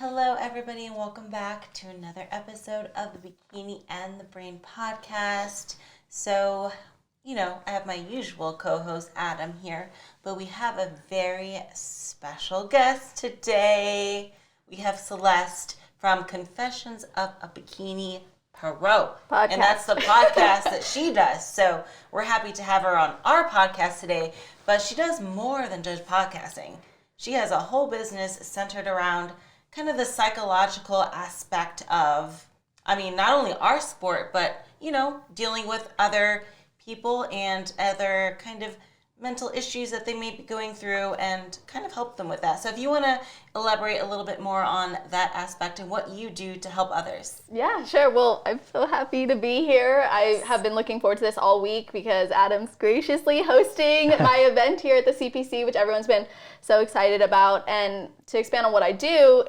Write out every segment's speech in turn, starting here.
Hello, everybody, and welcome back to another episode of the Bikini and the Brain podcast. So, I have my usual co-host, Adam, here, but we have a very special guest today. We have Celeste from Confessions of a Bikini Pro. Podcast. And that's the podcast that she does. So we're happy to have her on our podcast today, but she does more than just podcasting. She has a whole business centered around kind of the psychological aspect of, not only our sport, but, dealing with other people and other kind of mental issues that they may be going through and kind of help them with that. So if you want to elaborate a little bit more on that aspect and what you do to help others. Yeah, sure. Well, I'm so happy to be here. I have been looking forward to this all week because Adam's graciously hosting my event here at the CPC, which everyone's been so excited about. And to expand on what I do,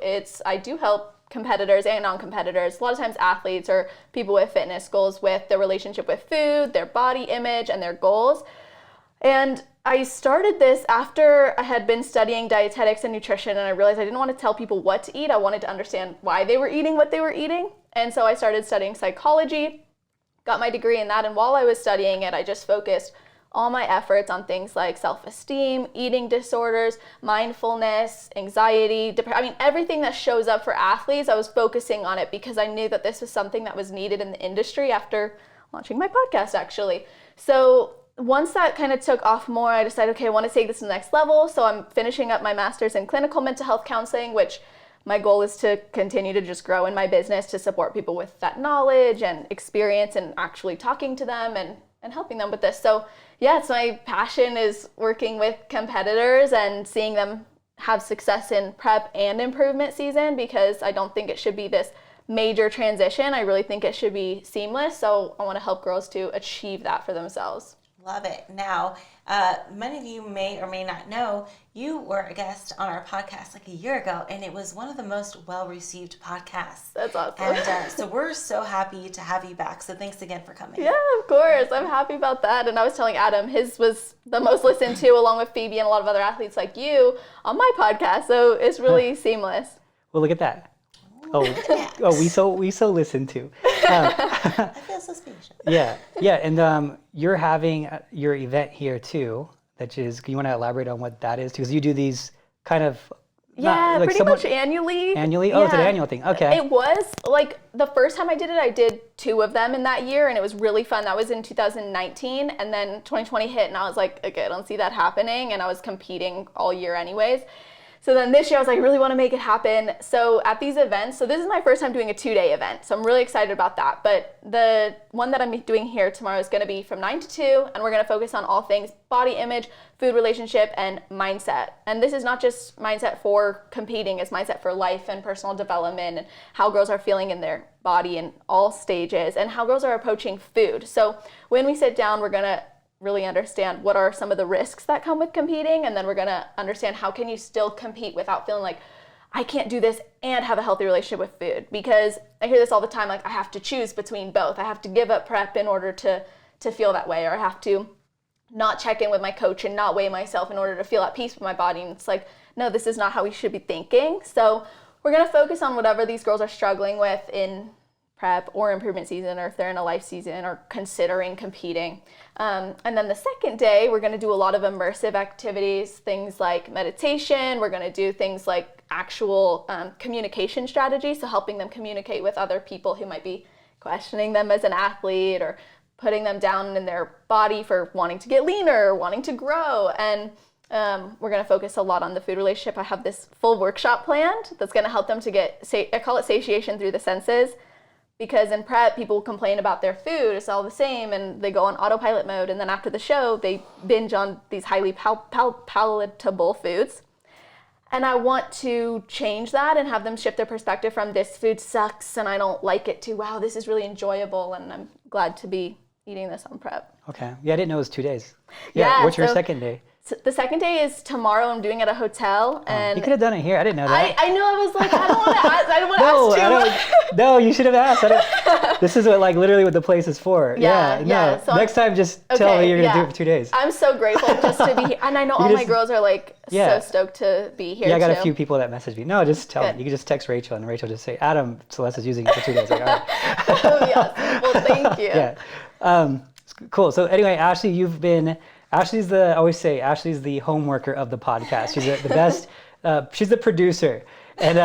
I do help competitors and non-competitors, a lot of times athletes or people with fitness goals, with their relationship with food, their body image, and their goals. And I started this after I had been studying dietetics and nutrition, and I realized I didn't want to tell people what to eat. I wanted to understand why they were eating what they were eating. And so I started studying psychology, got my degree in that, and while I was studying it, I just focused all my efforts on things like self-esteem, eating disorders, mindfulness, anxiety, depression. Everything that shows up for athletes, I was focusing on it because I knew that this was something that was needed in the industry after launching my podcast, actually. So once that kind of took off more, I decided, okay, I want to take this to the next level. So I'm finishing up my master's in clinical mental health counseling, which my goal is to continue to just grow in my business to support people with that knowledge and experience and actually talking to them and helping them with this. So yeah, it's my passion is working with competitors and seeing them have success in prep and improvement season, because I don't think it should be this major transition. I really think it should be seamless. So I want to help girls to achieve that for themselves. Love it. Now, many of you may or may not know, you were a guest on our podcast like a year ago, and it was one of the most well-received podcasts. That's awesome. And so we're so happy to have you back. So thanks again for coming. Yeah, of course. I'm happy about that. And I was telling Adam, his was the most listened to, along with Phoebe and a lot of other athletes like you, on my podcast. So it's really seamless. Well, look at that. We so listen to. I feel so special. Yeah, and you're having your event here too. That is, you want to elaborate on what that is? Because you do these kind of pretty much annually. Annually? Oh, it's an annual thing. Okay. It was like the first time I did it, I did 2 of them in that year, and it was really fun. That was in 2019, and then 2020 hit, and I was like, okay, I don't see that happening, and I was competing all year anyways. So then this year I was like, I really want to make it happen. So at these events, so this is my first time doing a 2-day event. So I'm really excited about that. But the one that I'm doing here tomorrow is going to be from 9 to 2. And we're going to focus on all things body image, food relationship, and mindset. And this is not just mindset for competing, it's mindset for life and personal development and how girls are feeling in their body in all stages and how girls are approaching food. So when we sit down, we're going to really understand what are some of the risks that come with competing, and then we're going to understand how can you still compete without feeling like I can't do this and have a healthy relationship with food, because I hear this all the time, like I have to choose between both. I have to give up prep in order to feel that way, or I have to not check in with my coach and not weigh myself in order to feel at peace with my body. And it's like, no, this is not how we should be thinking. So we're going to focus on whatever these girls are struggling with in prep or improvement season, or if they're in a life season or considering competing. And then the second day, we're going to do a lot of immersive activities, things like meditation. We're going to do things like actual communication strategies, so helping them communicate with other people who might be questioning them as an athlete or putting them down in their body for wanting to get leaner or wanting to grow. And we're going to focus a lot on the food relationship. I have this full workshop planned that's going to help them to get, I call it satiation through the senses. Because in prep, people complain about their food, it's all the same, and they go on autopilot mode, and then after the show, they binge on these highly palatable foods. And I want to change that and have them shift their perspective from this food sucks and I don't like it to, wow, this is really enjoyable, and I'm glad to be eating this on prep. Okay. Yeah, I didn't know it was 2 days. Yeah. What's your second day? So the second day is tomorrow. I'm doing it at a hotel, and you could have done it here. I didn't know that. I know. I was like, I don't want to ask. I didn't want to ask too much. No, you should have asked. This is what literally what the place is for. No. So next time, just tell me you're gonna do it for 2 days. I'm so grateful just to be here, and I know all my girls are like so stoked to be here. Yeah, I got a few people that message me. No, just tell them. You can just text Rachel, and Rachel just say, "Adam, Celeste is using it for 2 days." Like, all right. Oh yes. Well, thank you. Yeah. Cool. So anyway, Ashley, Ashley's the home worker of the podcast. She's the best. She's the producer. And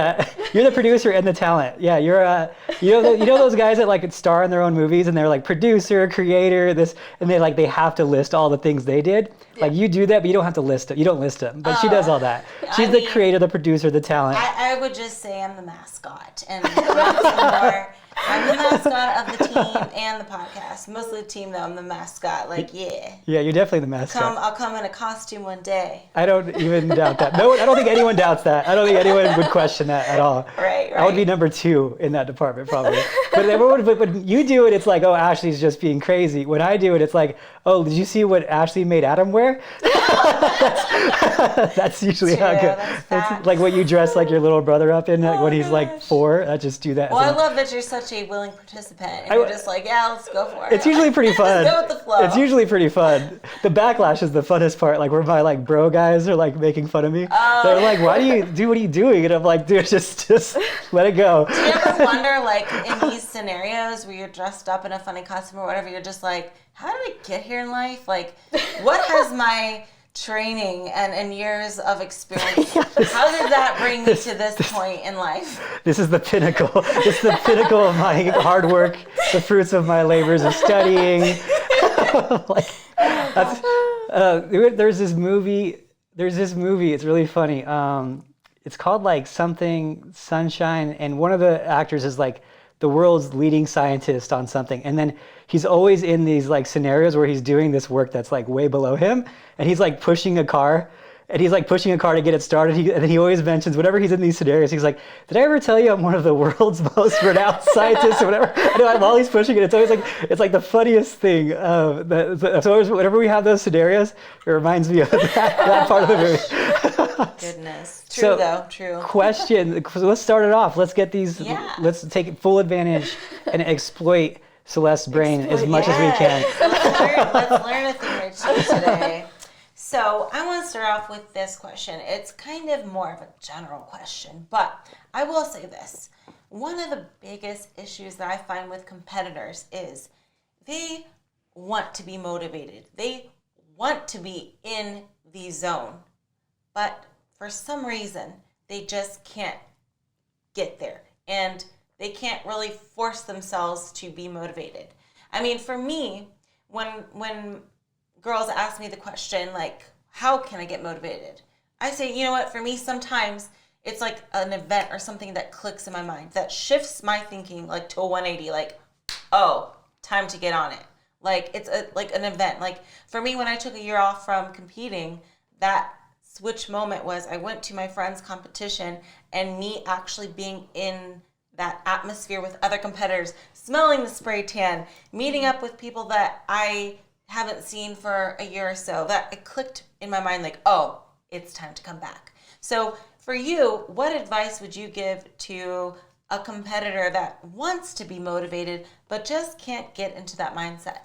you're the producer and the talent. Yeah, you're you know those guys that like star in their own movies and they're like producer, creator, this, and they have to list all the things they did. Yeah. Like you do that, but you don't have to list them. You don't list them, but she does all that. She's the creator, the producer, the talent. I would just say I'm the mascot, and I'm the mascot of the team and the podcast. Mostly the team, though. I'm the mascot. Yeah, you're definitely the mascot. I'll come in a costume one day. I don't even doubt that. No, I don't think anyone doubts that. I don't think anyone would question that at all. Right. I would be number 2 in that department, probably. But when you do it, it's like, oh, Ashley's just being crazy. When I do it, it's like, oh, did you see what Ashley made Adam wear? That's usually how it goes. It's like what you dress like your little brother up in when he's like 4. I just do that. Well, I love that you're such a willing participant. And you're just like, yeah, let's go for it. It's usually pretty fun. Just go with the flow. It's usually pretty fun. The backlash is the funnest part. Like where my bro guys are like making fun of me. They're like, why do you do what are you doing? And I'm like, dude, just let it go. Do you ever wonder, like in these scenarios where you're dressed up in a funny costume or whatever, you're just like, how did I get here in life? Like, what has my training and years of experience, how did that bring me to this point in life? This is the pinnacle. This is the pinnacle of my hard work, the fruits of my labors of studying. There's this movie, it's really funny. It's called like something Sunshine, and one of the actors is like the world's leading scientist on something, and then he's always in these like scenarios where he's doing this work that's like way below him, and he's like pushing a car to get it started. And then he always mentions, whenever he's in these scenarios, he's like, did I ever tell you I'm one of the world's most renowned scientists or whatever? I know, I'm always pushing it. It's always like, it's like the funniest thing. So always, whenever we have those scenarios, it reminds me of that part of the movie. Goodness. True. Question. So let's start it off. Let's get these, let's take full advantage and exploit Celeste's brain as much as we can. Let's learn a thing or two today. So I want to start off with this question. It's kind of more of a general question, but I will say this. One of the biggest issues that I find with competitors is they want to be motivated. They want to be in the zone, but for some reason, they just can't get there. And they can't really force themselves to be motivated. I mean, for me, when girls ask me the question, like, how can I get motivated? I say, you know what, for me, sometimes it's like an event or something that clicks in my mind, that shifts my thinking like to a 180, like, oh, time to get on it. Like, it's like an event. Like, for me, when I took a year off from competing, that switch moment was I went to my friend's competition, and me actually being in that atmosphere with other competitors, smelling the spray tan, meeting up with people that I haven't seen for a year or so, that it clicked in my mind like, oh, it's time to come back. So for you, what advice would you give to a competitor that wants to be motivated but just can't get into that mindset?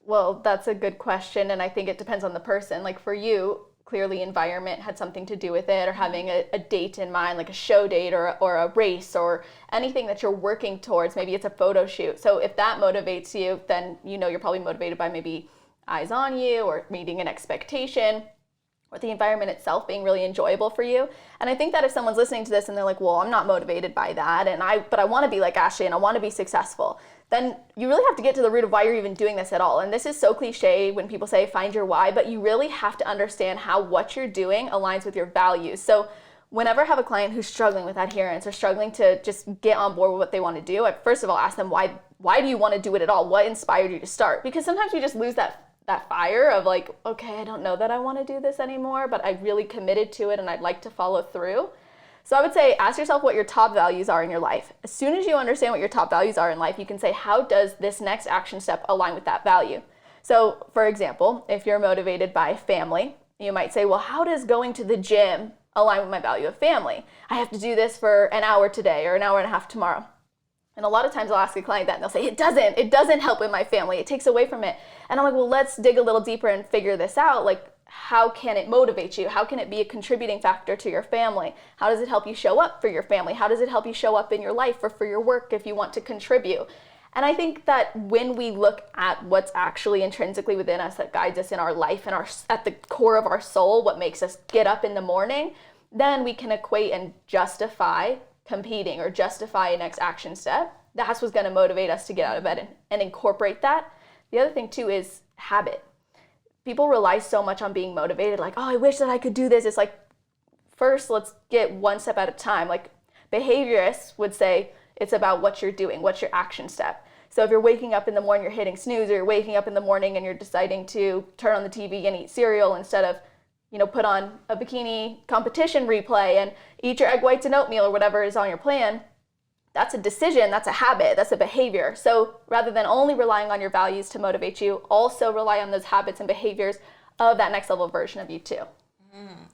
Well, that's a good question, and I think it depends on the person. Like for you, clearly environment had something to do with it, or having a date in mind, like a show date or a race or anything that you're working towards. Maybe it's a photo shoot. So if that motivates you, then you know you're probably motivated by maybe eyes on you or meeting an expectation, or the environment itself being really enjoyable for you. And I think that if someone's listening to this and they're like, well, I'm not motivated by that, but I want to be like Ashley and I want to be successful, then you really have to get to the root of why you're even doing this at all. And this is so cliche when people say find your why, but you really have to understand how what you're doing aligns with your values. So whenever I have a client who's struggling with adherence or struggling to just get on board with what they want to do, I first of all ask them, why do you want to do it at all? What inspired you to start? Because sometimes we just lose that fire of like, okay, I don't know that I want to do this anymore, but I really committed to it and I'd like to follow through. So I would say ask yourself what your top values are in your life. As soon as you understand what your top values are in life, you can say, how does this next action step align with that value? So for example, if you're motivated by family, you might say, well, how does going to the gym align with my value of family. I have to do this for an hour today or an hour and a half tomorrow. And a lot of times I'll ask a client that and they'll say, it doesn't help with my family. It takes away from it. And I'm like, well, let's dig a little deeper and figure this out. Like, how can it motivate you? How can it be a contributing factor to your family? How does it help you show up for your family? How does it help you show up in your life or for your work if you want to contribute? And I think that when we look at what's actually intrinsically within us that guides us in our life and at the core of our soul, what makes us get up in the morning, then we can equate and justify competing or justify a next action step. That's what's going to motivate us to get out of bed and incorporate that. The other thing too is habit. People rely so much on being motivated, like, oh, I wish that I could do this. It's like, first, let's get one step at a time. Like, behaviorists would say it's about what you're doing, what's your action step. So if you're waking up in the morning, you're hitting snooze, or you're waking up in the morning and you're deciding to turn on the TV and eat cereal instead of, put on a bikini competition replay and eat your egg whites and oatmeal or whatever is on your plan, that's a decision, that's a habit, that's a behavior. So rather than only relying on your values to motivate you, also rely on those habits and behaviors of that next level version of you too.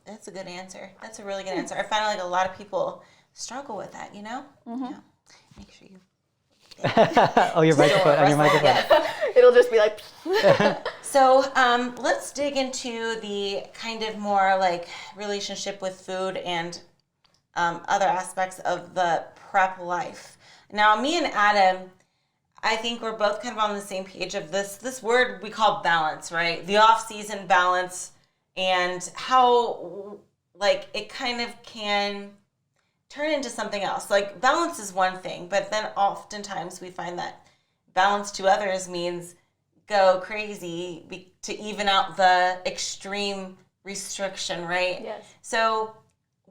That's a good answer. That's a really good answer. I find like a lot of people struggle with that, Mm-hmm. Yeah. Make sure you... Oh, your microphone. On your microphone. Yeah. It'll just be like... So let's dig into the kind of more like relationship with food and other aspects of the prep life. Now, me and Adam, I think we're both kind of on the same page of this word we call balance, right? The off-season balance, and how like it kind of can turn into something else. Like, balance is one thing, but then oftentimes we find that balance to others means go crazy to even out the extreme restriction, right? Yes. So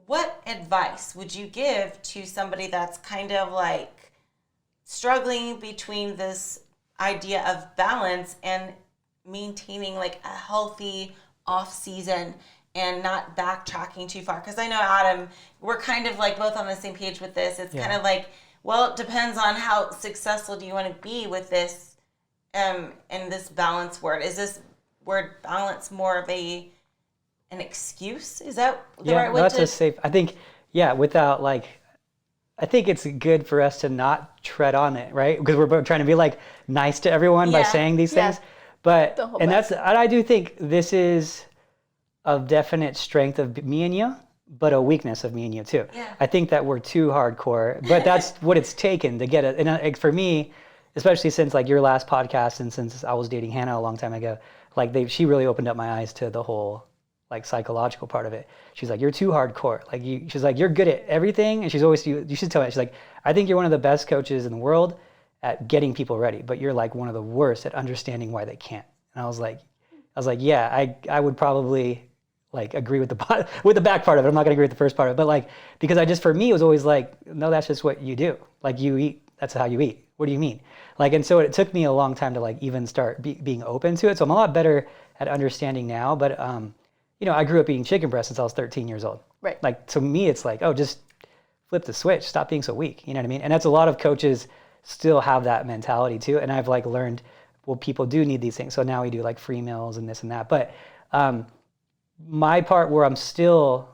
what advice would you give to somebody that's kind of like struggling between this idea of balance and maintaining like a healthy off season and not backtracking too far? Because I know, Adam, we're kind of like both on the same page with this. It's kind of like, well, it depends on how successful do you want to be with this and this balance word. Is this word balance more of an excuse? Is that the right way that's to... a safe, I think, without like, I think it's good for us to not tread on it, right? Because we're both trying to be like nice to everyone by saying these things. But, and I do think this is a definite strength of me and you, but a weakness of me and you too. Yeah. I think that we're too hardcore, but that's what it's taken to get it. And for me, especially since like your last podcast and since I was dating Hannah a long time ago, like she really opened up my eyes to the whole like psychological part of it. She's like, you're too hardcore. Like she's like, you're good at everything. And she's always, you should tell me, she's like, I think you're one of the best coaches in the world at getting people ready, but you're like one of the worst at understanding why they can't. And I was like, yeah, I would probably like agree with the back part of it. I'm not gonna agree with the first part of it, but like, because for me, it was always like, no, that's just what you do. Like you eat, that's how you eat. What do you mean? Like, and so it took me a long time to like even start being open to it. So I'm a lot better at understanding now, but I grew up eating chicken breast since I was 13 years old. Right. Like, to me, it's like, oh, just flip the switch. Stop being so weak. You know what I mean? And that's a lot of coaches still have that mentality too. And I've like learned, well, people do need these things. So now we do like free meals and this and that. But my part where I'm still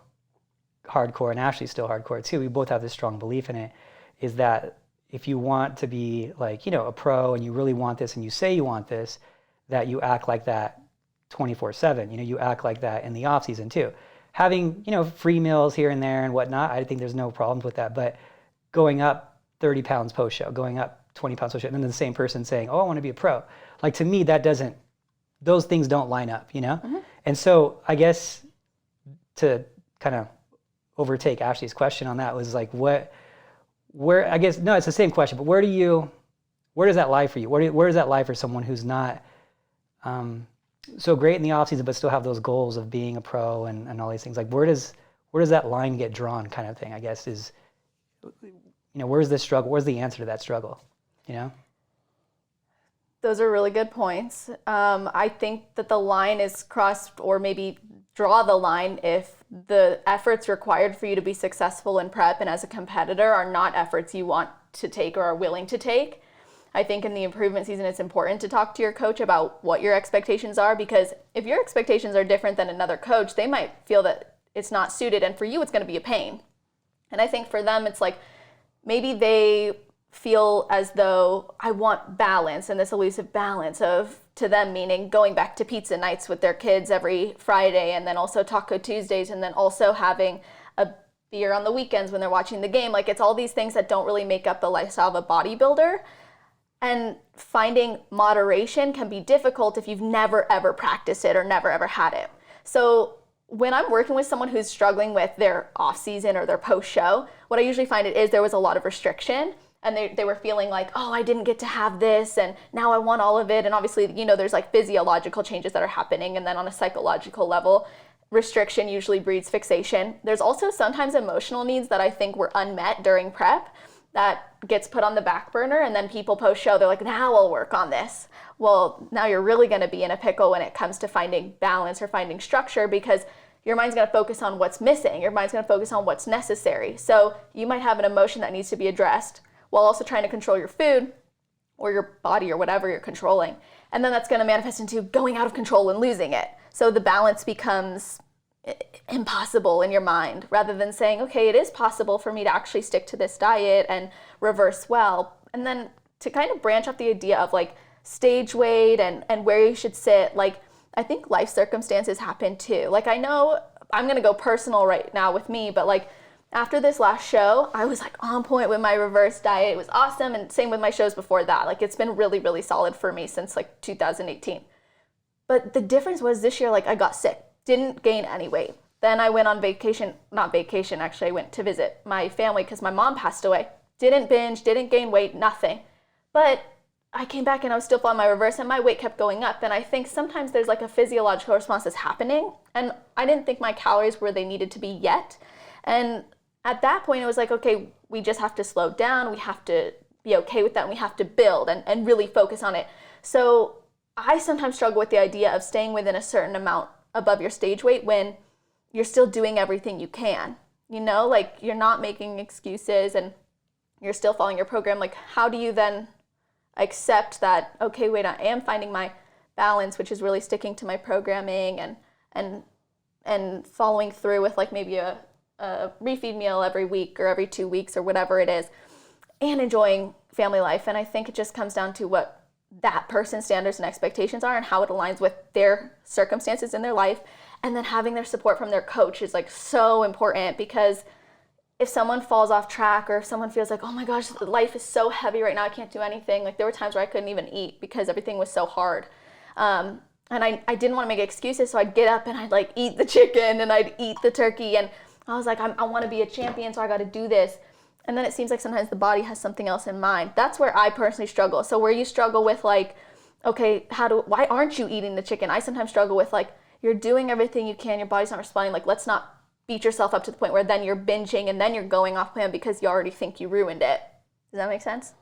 hardcore and Ashley's still hardcore too, we both have this strong belief in it, is that if you want to be like, a pro and you really want this and you say you want this, that you act like that 24/7. You act like that in the off season too. Having, free meals here and there and whatnot, I think there's no problems with that. But going up 30 pounds post show, going up 20 pounds post show, and then the same person saying, oh, I want to be a pro. Like, to me, those things don't line up, Mm-hmm. And so I guess to kind of overtake Ashley's question on that was like, where, I guess, no, it's the same question, but where does that lie for you? Where does that lie for someone who's not so great in the off season, but still have those goals of being a pro and all these things? Like, where does that line get drawn, kind of thing, I guess, is, where's the struggle? Where's the answer to that struggle? Those are really good points. I think that the line is crossed, or maybe draw the line, if the efforts required for you to be successful in prep and as a competitor are not efforts you want to take or are willing to take. I think in the improvement season, it's important to talk to your coach about what your expectations are, because if your expectations are different than another coach, they might feel that it's not suited, and for you it's going to be a pain. And I think for them it's like maybe they feel as though I want balance, and this elusive balance of, to them meaning going back to pizza nights with their kids every Friday, and then also Taco Tuesdays, and then also having a beer on the weekends when they're watching the game. Like, it's all these things that don't really make up the lifestyle of a bodybuilder. And finding moderation can be difficult if you've never ever practiced it or never ever had it. So when I'm working with someone who's struggling with their off season or their post show, what I usually find there was a lot of restriction, and they were feeling like, oh, I didn't get to have this, and now I want all of it. And obviously, there's like physiological changes that are happening, and then on a psychological level, restriction usually breeds fixation. There's also sometimes emotional needs that I think were unmet during prep that gets put on the back burner, and then people post show, they're like, now I'll work on this. Well, now you're really going to be in a pickle when it comes to finding balance or finding structure, because your mind's going to focus on what's missing. Your mind's going to focus on what's necessary. So you might have an emotion that needs to be addressed while also trying to control your food or your body or whatever you're controlling. And then that's going to manifest into going out of control and losing it. So the balance becomes impossible in your mind, rather than saying, okay, it is possible for me to actually stick to this diet and reverse well. And then to kind of branch off the idea of like stage weight and where you should sit, like I think life circumstances happen too. Like, I know I'm going to go personal right now with me, but like after this last show, I was like on point with my reverse diet. It was awesome. And same with my shows before that. Like, it's been really, really solid for me since like 2018. But the difference was this year, like I got sick. Didn't gain any weight. Then I went on vacation, not vacation, actually, I went to visit my family because my mom passed away. Didn't binge, didn't gain weight, nothing. But I came back and I was still following my reverse, and my weight kept going up. And I think sometimes there's like a physiological response that's happening. And I didn't think my calories were where they needed to be yet. And at that point, it was like, okay, we just have to slow down. We have to be okay with that. And we have to build and really focus on it. So I sometimes struggle with the idea of staying within a certain amount above your stage weight when you're still doing everything you can, like you're not making excuses and you're still following your program. Like, how do you then accept that, okay, wait, I am finding my balance, which is really sticking to my programming and following through with like maybe a refeed meal every week or every 2 weeks or whatever it is, and enjoying family life. And I think it just comes down to what that person's standards and expectations are and how it aligns with their circumstances in their life. And then having their support from their coach is like so important, because if someone falls off track or if someone feels like, oh my gosh, life is so heavy right now, I can't do anything. Like, there were times where I couldn't even eat because everything was so hard. And I didn't want to make excuses. So I'd get up and I'd like eat the chicken and I'd eat the turkey. And I was like, I want to be a champion, so I got to do this. And then it seems like sometimes the body has something else in mind. That's where I personally struggle. So where you struggle with like, okay, why aren't you eating the chicken? I sometimes struggle with like, you're doing everything you can, your body's not responding. Like, let's not beat yourself up to the point where then you're binging and then you're going off plan because you already think you ruined it. Does that make sense?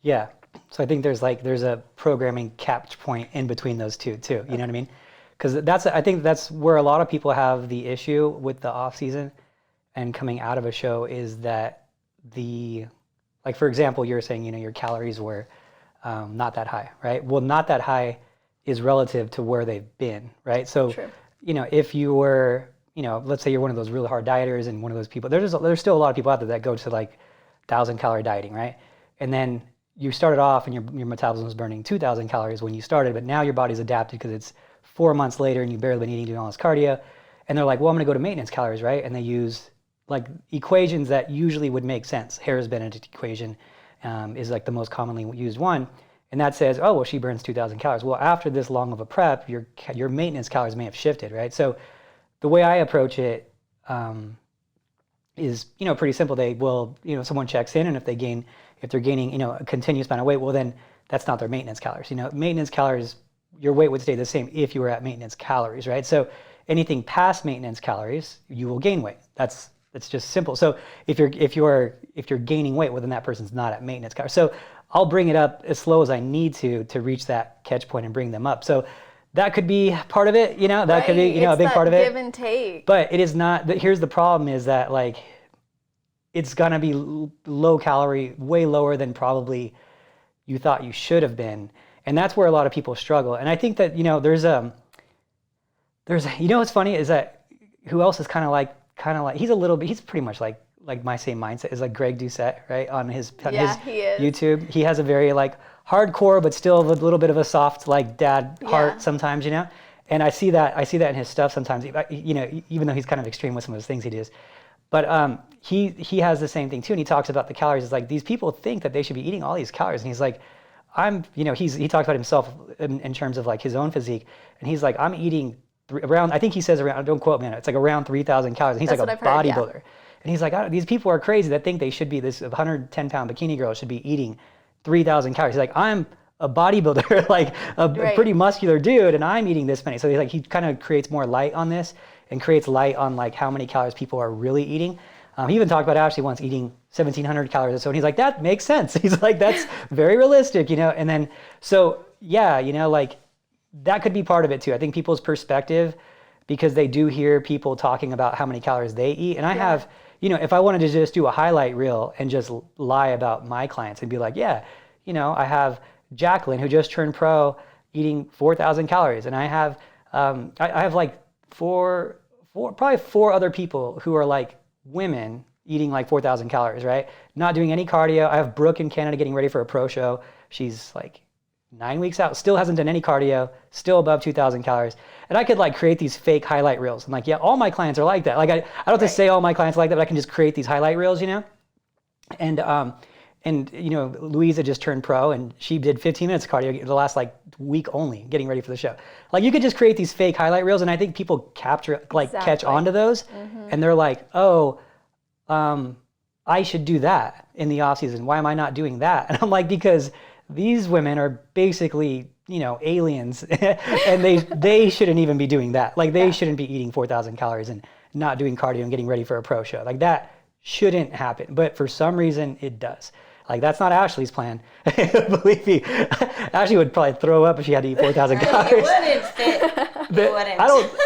Yeah. So I think there's a programming capped point in between those two too. You know what I mean? Because I think that's where a lot of people have the issue with the off season and coming out of a show, is that like for example, you're saying, your calories were not that high, right? Well, not that high is relative to where they've been, right? So, True. If you were, let's say you're one of those really hard dieters and one of those people, there's still a lot of people out there that go to like 1,000-calorie dieting, right? And then you started off and your metabolism was burning 2,000 calories when you started, but now your body's adapted because it's 4 months later and you've barely been eating, doing all this cardio. And they're like, well, I'm going to go to maintenance calories, right? And they use like equations that usually would make sense. Harris-Benedict equation is like the most commonly used one. And that says, oh, well, she burns 2,000 calories. Well, after this long of a prep, your maintenance calories may have shifted, right? So the way I approach it is, pretty simple. Someone checks in, and if they're gaining, a continuous amount of weight, well, then that's not their maintenance calories. Maintenance calories, your weight would stay the same if you were at maintenance calories, right? So anything past maintenance calories, you will gain weight. It's just simple. So if you're gaining weight, well, then that person's not at maintenance calories. So I'll bring it up as slow as I need to reach that catch point and bring them up. So that could be part of it, that could be, a big part of it. Give and take. But it is not. Here's the problem: is that like it's gonna be low calorie, way lower than probably you thought you should have been, and that's where a lot of people struggle. And I think that there's what's funny is that who else is kind of like he's pretty much like my same mindset is like Greg Doucette, right? On his He is. YouTube. He has a very like hardcore, but still a little bit of a soft like dad heart sometimes, you know? And I see that in his stuff sometimes, you know, even though he's kind of extreme with some of those things he does. But he has the same thing too, and he talks about the calories. It's like these people think that they should be eating all these calories, and he's like, you know, he talks about himself in terms of like his own physique, and he's like, I'm eating around, I think he says around, don't quote me on it, it's like around 3,000 calories. And he's like a bodybuilder. And he's like, these people are crazy that think they should be, this 110-pound bikini girl should be eating 3,000 calories. He's like, I'm a bodybuilder, like a pretty muscular dude, and I'm eating this many. So he's like, he kind of creates more light on this and creates light on like how many calories people are really eating. He even talked about Ashley once eating 1,700 calories or so, and he's like, that makes sense. He's like, that's very realistic, you know? And then, so yeah, you know, like that could be part of it too. I think people's perspective, because they do hear people talking about how many calories they eat. And I have, you know, if I wanted to just do a highlight reel and just lie about my clients and be like, yeah, you know, I have Jacqueline who just turned pro eating 4,000 calories. And I have, I have like probably four other people who are like women eating like 4,000 calories, right? Not doing any cardio. I have Brooke in Canada getting ready for a pro show. She's like 9 weeks out, still hasn't done any cardio, still above 2,000 calories. And I could like create these fake highlight reels. I'm like, yeah, all my clients are like that. Like I don't have to say all my clients are like that, but I can just create these highlight reels, you know? And you know, Louisa just turned pro and she did 15 minutes of cardio the last like week only, getting ready for the show. Like you could just create these fake highlight reels, and I think people catch on to those, and they're like, oh, I should do that in the off season. Why am I not doing that? And I'm like, because these women are basically, you know, aliens, and they shouldn't even be doing that. Like they shouldn't be eating 4,000 calories and not doing cardio and getting ready for a pro show. Like that shouldn't happen. But for some reason it does. Like that's not Ashley's plan. Believe me, Ashley would probably throw up if she had to eat 4,000 calories. It wouldn't fit. It wouldn't.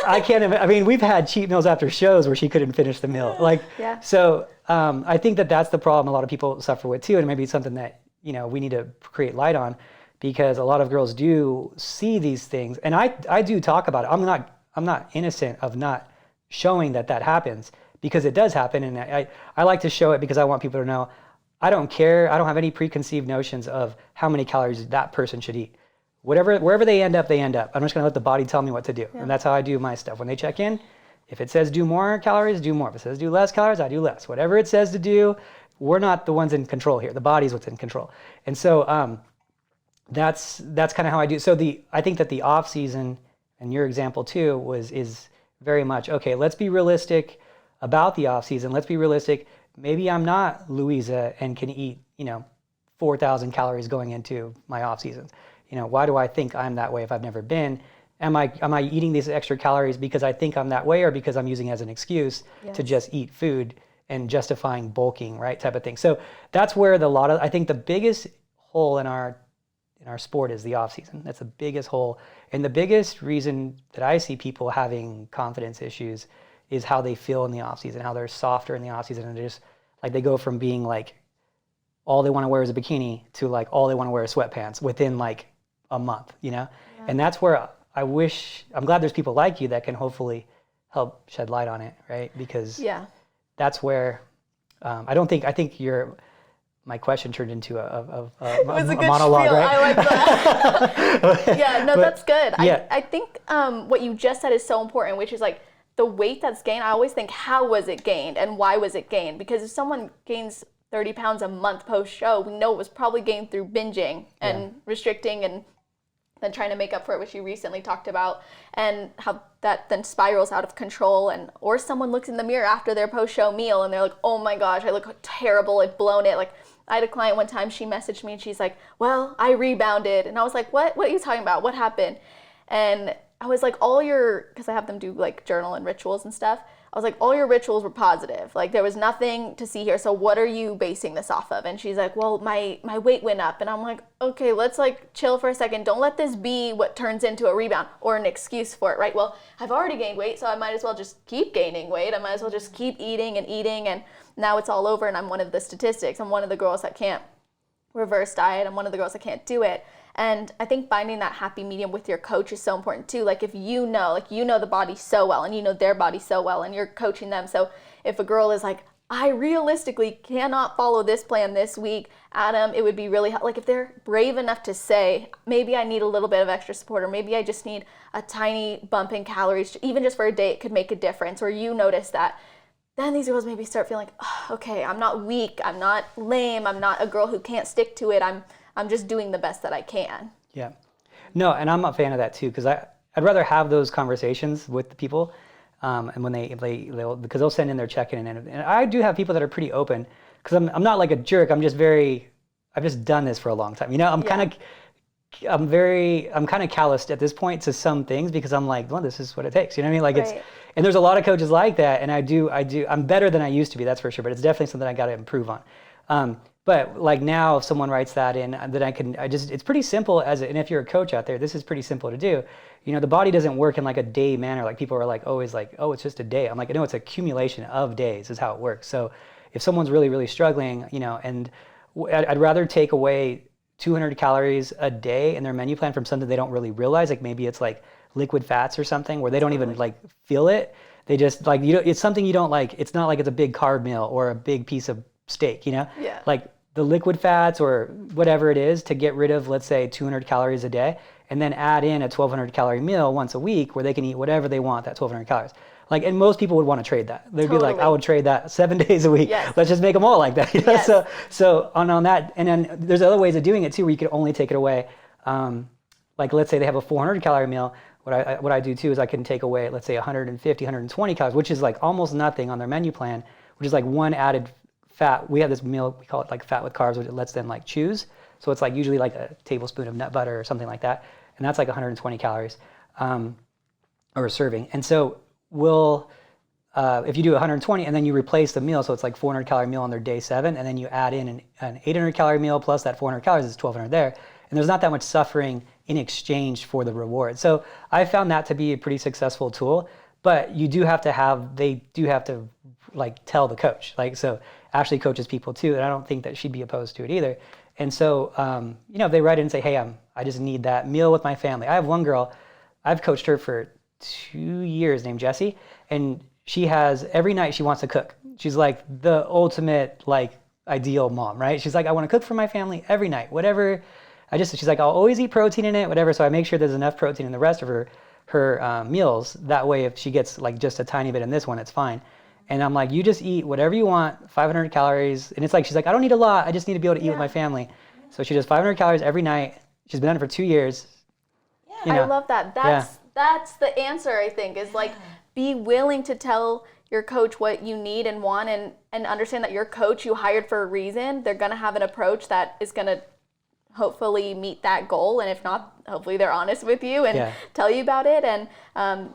I can't even, I mean, we've had cheat meals after shows where she couldn't finish the meal. Like, so I think that's the problem a lot of people suffer with too. And maybe it's something that, you know, we need to create light on, because a lot of girls do see these things. And I do talk about it. I'm not innocent of not showing that happens, because it does happen. And I like to show it because I want people to know, I don't care. I don't have any preconceived notions of how many calories that person should eat. Wherever they end up, they end up. I'm just going to let the body tell me what to do. And that's how I do my stuff. When they check in, if it says do more calories, do more. If it says do less calories, I do less. Whatever it says to do, we're not the ones in control here. The body's what's in control. And so that's kind of how I do. So I think that the off season, and your example too, is very much, okay, let's be realistic about the off season. Let's be realistic. Maybe I'm not Louisa and can eat, you know, 4,000 calories going into my off season. You know, why do I think I'm that way if I've never been? Am I eating these extra calories because I think I'm that way, or because I'm using it as an excuse to just eat food and justifying bulking, right, type of thing. So that's where I think the biggest hole in our sport is the off season. That's the biggest hole. And the biggest reason that I see people having confidence issues is how they feel in the off season, how they're softer in the off season, and just like they go from being like all they want to wear is a bikini to like all they want to wear is sweatpants within like a month, you know? And that's where I'm glad there's people like you that can hopefully help shed light on it, right? Because that's where I think my question turned into a monologue, spiel. right? I like that. That's good. I think what you just said is so important, which is like the weight that's gained. I always think, how was it gained and why was it gained? Because if someone gains 30 pounds a month post-show, we know it was probably gained through binging and restricting and then trying to make up for it, which you recently talked about, and how that then spirals out of control. Or someone looks in the mirror after their post-show meal and they're like, oh my gosh, I look terrible, I've blown it. Like, I had a client one time, she messaged me and she's like, well, I rebounded. And I was like, what are you talking about? What happened? And I was like, because I have them do like journal and rituals and stuff. I was like, all your rituals were positive. Like there was nothing to see here. So what are you basing this off of? And she's like, well, my weight went up. And I'm like, okay, let's like chill for a second. Don't let this be what turns into a rebound or an excuse for it, right? Well, I've already gained weight, so I might as well just keep gaining weight. I might as well just keep eating. And now it's all over and I'm one of the statistics. I'm one of the girls that can't reverse diet. I'm one of the girls that can't do it. And I think finding that happy medium with your coach is so important too. Like if you know the body so well and you know their body so well and you're coaching them. So if a girl is like, I realistically cannot follow this plan this week, Adam, it would be really like if they're brave enough to say, maybe I need a little bit of extra support, or maybe I just need a tiny bump in calories, even just for a day, it could make a difference, or you notice that, then these girls maybe start feeling like, oh, okay, I'm not weak, I'm not lame, I'm not a girl who can't stick to it, I'm just doing the best that I can. Yeah. No, and I'm a fan of that too, because I'd rather have those conversations with the people. And when because they'll send in their check-in, and I do have people that are pretty open, because I'm not like a jerk. I've just done this for a long time. I'm kind of calloused at this point to some things, because I'm like, well, this is what it takes. You know what I mean? Like right. And there's a lot of coaches like that, and I'm better than I used to be, that's for sure. But it's definitely something I got to improve on. But like now, if someone writes that in, that it's pretty simple and if you're a coach out there, this is pretty simple to do. The body doesn't work in like a day manner. Like people are like always like, oh, it's just a day. I'm like, no, it's accumulation of days is how it works. So if someone's really, really struggling, and I'd rather take away 200 calories a day in their menu plan from something they don't really realize. Like maybe it's like liquid fats or something where they don't even like feel it. They just like, it's something you don't like. It's not like it's a big carb meal or a big piece of steak, Yeah. Like the liquid fats or whatever it is to get rid of, let's say 200 calories a day, and then add in a 1,200 calorie meal once a week where they can eat whatever they want, that 1,200 calories. Like, and most people would want to trade that. They'd be like, I would trade that 7 days a week. Yes. Let's just make them all like that. Yes. So on that, and then there's other ways of doing it too, where you could only take it away. Like let's say they have a 400 calorie meal. What I do too is I can take away, let's say 150, 120 calories, which is like almost nothing on their menu plan, which is like one added fat. We have this meal, we call it like fat with carbs, which it lets them like choose. So it's like usually like a tablespoon of nut butter or something like that. And that's like 120 calories or a serving. And so if you do 120 and then you replace the meal, so it's like 400 calorie meal on their day 7, and then you add in an 800 calorie meal plus that 400 calories is 1,200 there. And there's not that much suffering in exchange for the reward. So I found that to be a pretty successful tool, but they do have to like tell the coach. Like, so Ashley coaches people too, and I don't think that she'd be opposed to it either. And so, if they write in and say, hey, I just need that meal with my family. I have one girl, I've coached her for 2 years named Jessie, and she has, every night she wants to cook. She's like the ultimate, like ideal mom, right? She's like, I want to cook for my family every night, whatever. She's like, I'll always eat protein in it, whatever. So I make sure there's enough protein in the rest of her meals. That way, if she gets like just a tiny bit in this one, it's fine. And I'm like, you just eat whatever you want, 500 calories. And it's like, she's like, I don't need a lot. I just need to be able to eat with my family. So she does 500 calories every night. She's been on it for 2 years. Yeah, I love that. That's the answer, I think, is like, be willing to tell your coach what you need and want, and understand that your coach you hired for a reason. They're going to have an approach that is going to hopefully meet that goal. And if not, hopefully they're honest with you and tell you about it. And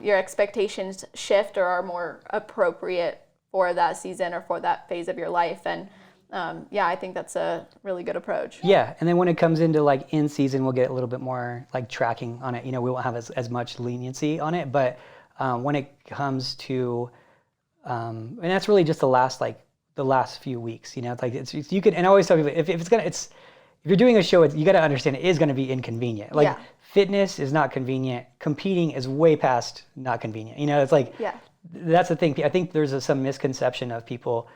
your expectations shift or are more appropriate for that season or for that phase of your life. And I think that's a really good approach. Yeah, and then when it comes into like in season, we'll get a little bit more like tracking on it. We won't have as much leniency on it, but when it comes to, and that's really just the last few weeks. Like you could, and I always tell people if you're doing a show, you got to understand it is going to be inconvenient. Like fitness is not convenient. Competing is way past not convenient. It's like that's the thing. I think there's some misconception of people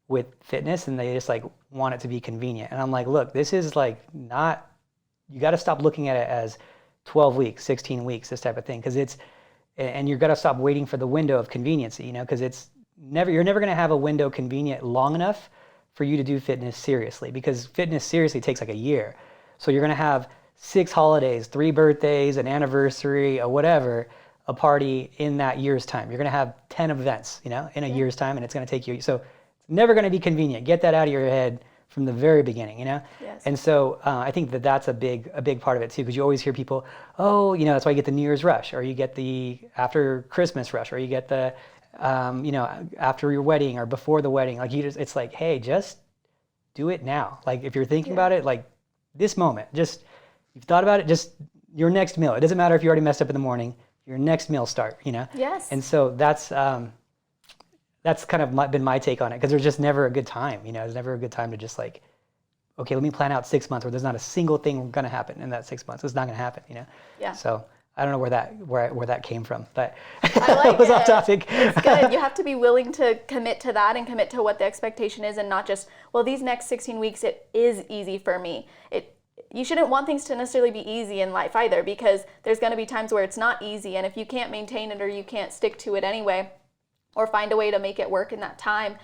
with fitness, and they just like want it to be convenient. And I'm like, look, this is like not. You got to stop looking at it as 12 weeks, 16 weeks, this type of thing, and you've got to stop waiting for the window of convenience. Because you're never going to have a window convenient long enough for you to do fitness seriously, because fitness seriously takes like a year. So you're going to have 6 holidays, 3 birthdays, an anniversary, or whatever, a party in that year's time. You're going to have 10 events, in a year's time, and it's going to take you. So it's never going to be convenient. Get that out of your head from the very beginning, Yes. And so I think that's a big part of it too, because you always hear people, that's why you get the New Year's rush, or you get the after Christmas rush, or you get the after your wedding or before the wedding. Like it's like, hey, just do it now. Like if you're thinking about it, like this moment, just you've thought about it, just your next meal. It doesn't matter if you already messed up in the morning. Your next meal start. Yes. And so that's kind of been my take on it, because there's just never a good time. It's never a good time to just like okay, let me plan out 6 months where there's not a single thing going to happen in that 6 months. It's not going to happen, Yeah. So I don't know where that came from, but I like it was it. off topic. It's good. You have to be willing to commit to that and commit to what the expectation is, and not just, well, these next 16 weeks, it is easy for me. You shouldn't want things to necessarily be easy in life either, because there's going to be times where it's not easy, and if you can't maintain it or you can't stick to it anyway, or find a way to make it work in that time,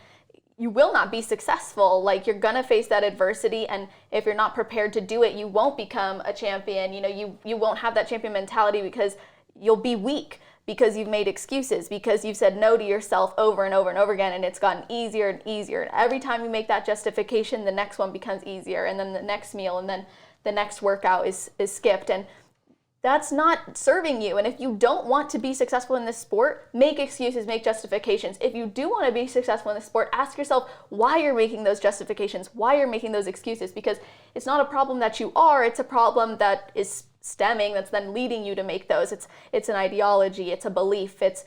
you will not be successful. Like, you're gonna face that adversity, and if you're not prepared to do it, you won't become a champion. You won't have that champion mentality, because you'll be weak, because you've made excuses, because you've said no to yourself over and over and over again, and it's gotten easier and easier. And every time you make that justification, the next one becomes easier, and then the next meal, and then the next workout is skipped. And that's not serving you. And if you don't want to be successful in this sport, make excuses, make justifications. If you do want to be successful in this sport, ask yourself why you're making those justifications, why you're making those excuses, because it's not a problem that you are, it's a problem that is stemming, that's then leading you to make those. It's an ideology, it's a belief, it's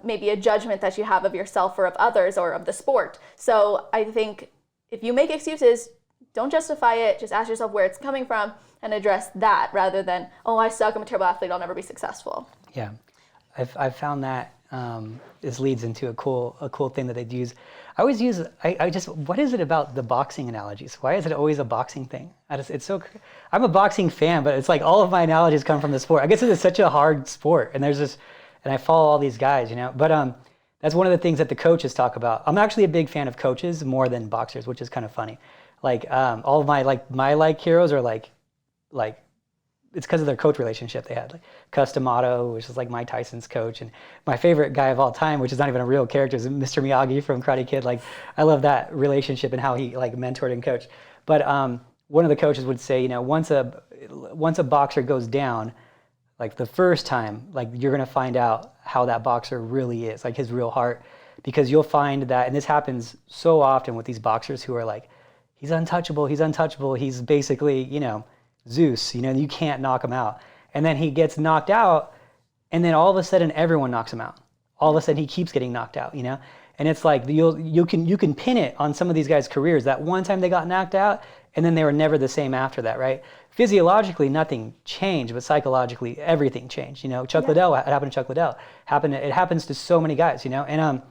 maybe a judgment that you have of yourself or of others or of the sport. So I think if you make excuses, don't justify it, just ask yourself where it's coming from and address that, rather than, oh, I suck, I'm a terrible athlete, I'll never be successful. Yeah, I've found that this leads into a cool thing that they'd use. I always use, what is it about the boxing analogies? Why is it always a boxing thing? I'm a boxing fan, but it's like all of my analogies come from the sport. I guess it's such a hard sport, and and I follow all these guys, but that's one of the things that the coaches talk about. I'm actually a big fan of coaches more than boxers, which is kind of funny. Like all of my heroes are like it's because of their coach relationship they had. Like Customato, which is like Mike Tyson's coach, and my favorite guy of all time, which is not even a real character, is Mr. Miyagi from Karate Kid. Like, I love that relationship and how he like mentored and coached. But one of the coaches would say, once a boxer goes down, like the first time, like you're gonna find out how that boxer really is, like his real heart, because you'll find that, and this happens so often with these boxers who are like, he's untouchable, he's basically, Zeus, you can't knock him out. And then he gets knocked out, and then all of a sudden everyone knocks him out. All of a sudden he keeps getting knocked out, And it's like you can pin it on some of these guys' careers. That one time they got knocked out, and then they were never the same after that, right? Physiologically, nothing changed, but psychologically, everything changed. Chuck Liddell, it happened to Chuck Liddell. It happens to so many guys, And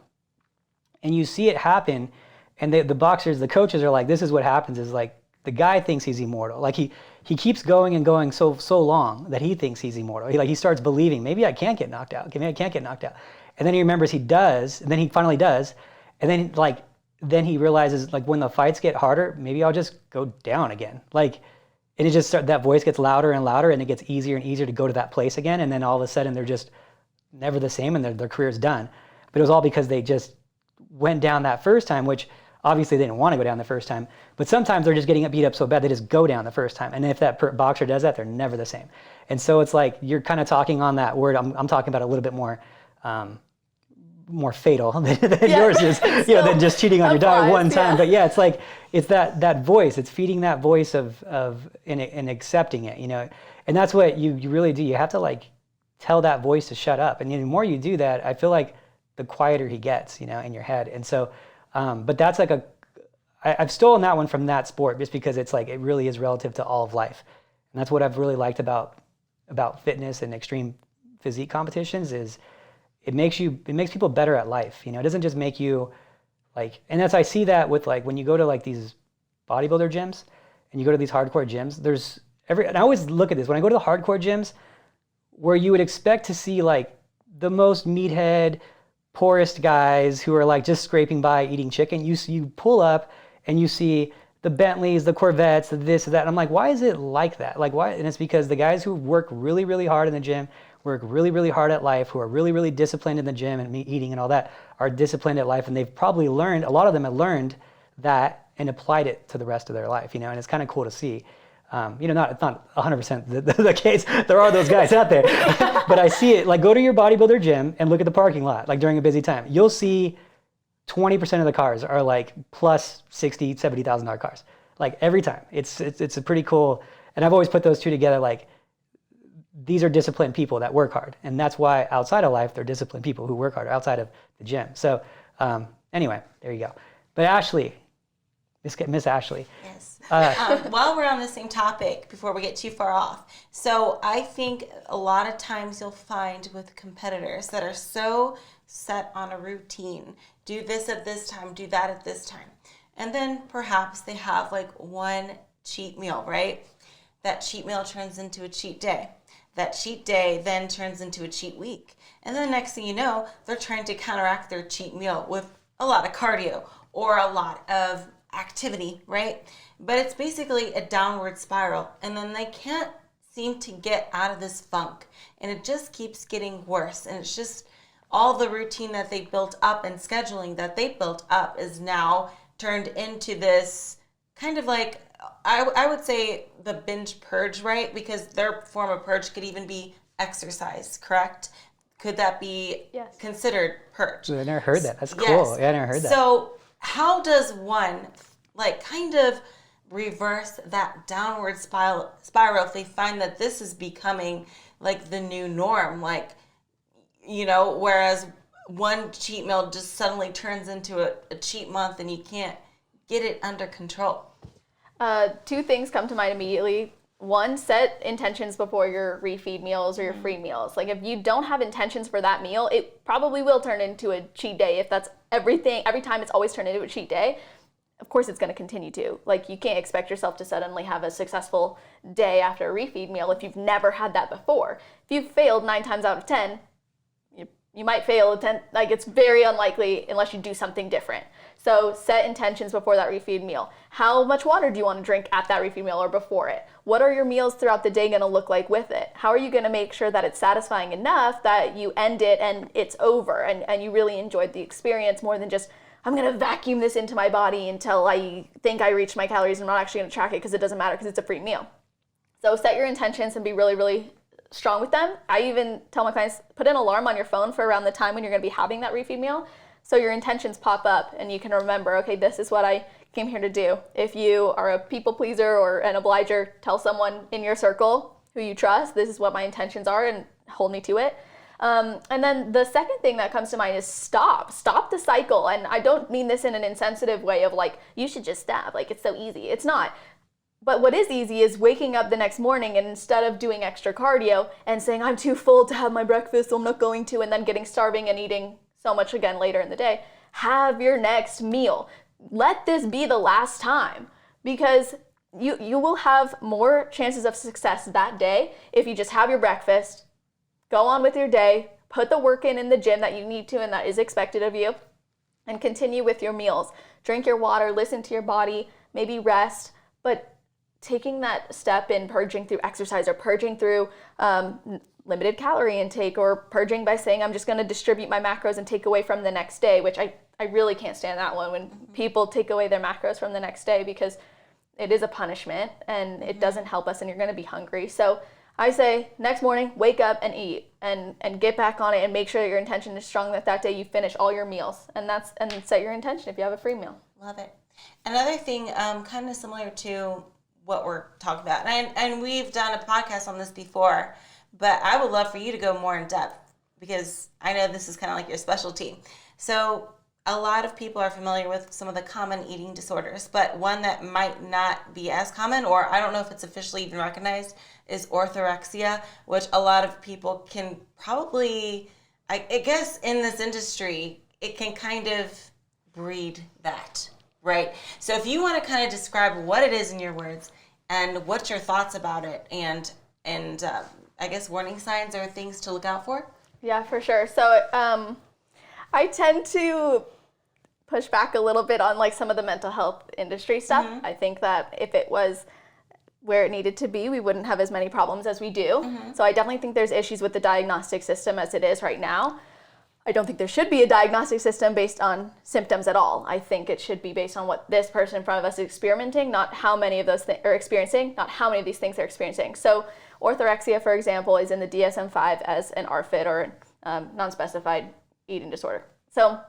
you see it happen, and the boxers, the coaches are like, this is what happens, is like the guy thinks he's immortal. Like he keeps going and going so long that he thinks he's immortal. He starts believing, maybe I can't get knocked out. Maybe I can't get knocked out. And then he remembers he does, and then he finally does. And then he realizes, like, when the fights get harder, maybe I'll just go down again. Like, and it just that voice gets louder and louder, and it gets easier and easier to go to that place again. And then all of a sudden they're just never the same, and their career's done. But it was all because they just went down that first time, which obviously they didn't want to go down the first time, but sometimes they're just getting beat up so bad they just go down the first time. And if that boxer does that, they're never the same. And so it's like you're kind of talking on that word. I'm talking about a little bit more fatal than yours is, than just cheating on your diet one time. But yeah, it's like it's that voice. It's feeding that voice of and accepting it, And that's what you really do. You have to like tell that voice to shut up. And the more you do that, I feel like the quieter he gets, in your head. And so. But that's like I've stolen that one from that sport just because it's like it really is relative to all of life, and that's what I've really liked about fitness and extreme physique competitions is it makes people better at life. It doesn't just make you like, and I see that with like when you go to like these bodybuilder gyms and you go to these hardcore gyms. And I always look at this when I go to the hardcore gyms where you would expect to see like the most meathead, poorest guys who are like just scraping by eating chicken. You pull up and you see the Bentleys, the Corvettes, the this, that. And I'm like, why is it like that? Like why? And it's because the guys who work really, really hard in the gym, work really, really hard at life, who are really, really disciplined in the gym and eating and all that, are disciplined at life. And they've probably learned, a lot of them have learned that and applied it to the rest of their life, and it's kind of cool to see. It's not 100% the case. There are those guys out there, but I see it. Like, go to your bodybuilder gym and look at the parking lot, like during a busy time. You'll see 20% of the cars are like plus $60,000, $70,000 cars. Like every time, it's a pretty cool. And I've always put those two together. Like, these are disciplined people that work hard, and that's why outside of life, they're disciplined people who work hard outside of the gym. So anyway, there you go. But Ashley, Miss Ashley. Yes. While we're on the same topic, before we get too far off, so I think a lot of times you'll find with competitors that are so set on a routine, do this at this time, do that at this time, and then perhaps they have like one cheat meal, right? That cheat meal turns into a cheat day. That cheat day then turns into a cheat week. And then the next thing you know, they're trying to counteract their cheat meal with a lot of cardio or a lot of activity, right? But it's basically a downward spiral. And then they can't seem to get out of this funk. And it just keeps getting worse. And it's just all the routine that they built up and scheduling that they built up is now turned into this kind of like, I would say the binge purge, right? Because their form of purge could even be exercise, correct? Could that be considered purge? I never heard that. That's cool. Yes. Yeah, I never heard that. So how does one like kind of reverse that downward spiral if they find that this is becoming like the new norm? Like, you know, whereas one cheat meal just suddenly turns into a cheat month and you can't get it under control. Two things come to mind immediately. One, set intentions before your refeed meals or your free meals. Like if you don't have intentions for that meal, it probably will turn into a cheat day. If that's everything, every time it's always turned into a cheat day, of course it's going to continue to. Like you can't expect yourself to suddenly have a successful day after a refeed meal if you've never had that before. If you've failed 9 times out of 10, you might fail at 10, like it's very unlikely unless you do something different. So set intentions before that refeed meal. How much water do you want to drink at that refeed meal or before it? What are your meals throughout the day going to look like with it? How are you going to make sure that it's satisfying enough that you end it and it's over and you really enjoyed the experience more than just, I'm going to vacuum this into my body until I think I reached my calories. I'm not actually going to track it because it doesn't matter because it's a free meal. So set your intentions and be really, really strong with them. I even tell my clients, put an alarm on your phone for around the time when you're going to be having that refeed meal. So your intentions pop up and you can remember, okay, this is what I came here to do. If you are a people pleaser or an obliger, tell someone in your circle who you trust, this is what my intentions are and hold me to it. And then the second thing that comes to mind is stop the cycle. And I don't mean this in an insensitive way of like, you should just stop, like it's so easy. It's not. But what is easy is waking up the next morning and instead of doing extra cardio and saying, I'm too full to have my breakfast, so I'm not going to, and then getting starving and eating so much again later in the day, have your next meal. Let this be the last time because you will have more chances of success that day if you just have your breakfast, go on with your day, put the work in the gym that you need to and that is expected of you, and continue with your meals. Drink your water, listen to your body, maybe rest, but taking that step in purging through exercise or purging through limited calorie intake or purging by saying I'm just going to distribute my macros and take away from the next day, which I really can't stand that one when people take away their macros from the next day because it is a punishment and it doesn't help us and you're going to be hungry. So I say next morning, wake up and eat and get back on it and make sure that your intention is strong that day you finish all your meals and set your intention if you have a free meal. Love it. Another thing kind of similar to what we're talking about, and we've done a podcast on this before, but I would love for you to go more in depth because I know this is kind of like your specialty. So a lot of people are familiar with some of the common eating disorders, but one that might not be as common, or I don't know if it's officially even recognized, is orthorexia, which a lot of people can probably, I guess in this industry, it can kind of breed that, right? So if you want to kind of describe what it is in your words and what's your thoughts about it and I guess warning signs or things to look out for? Yeah, for sure. So I tend to push back a little bit on like some of the mental health industry stuff. Mm-hmm. I think that if it was where it needed to be, we wouldn't have as many problems as we do. Mm-hmm. So I definitely think there's issues with the diagnostic system as it is right now. I don't think there should be a diagnostic system based on symptoms at all. I think it should be based on what this person in front of us is experimenting, not how many of those are experiencing, not how many of these things they're experiencing. So orthorexia, for example, is in the DSM-5 as an RFID or non-specified eating disorder. So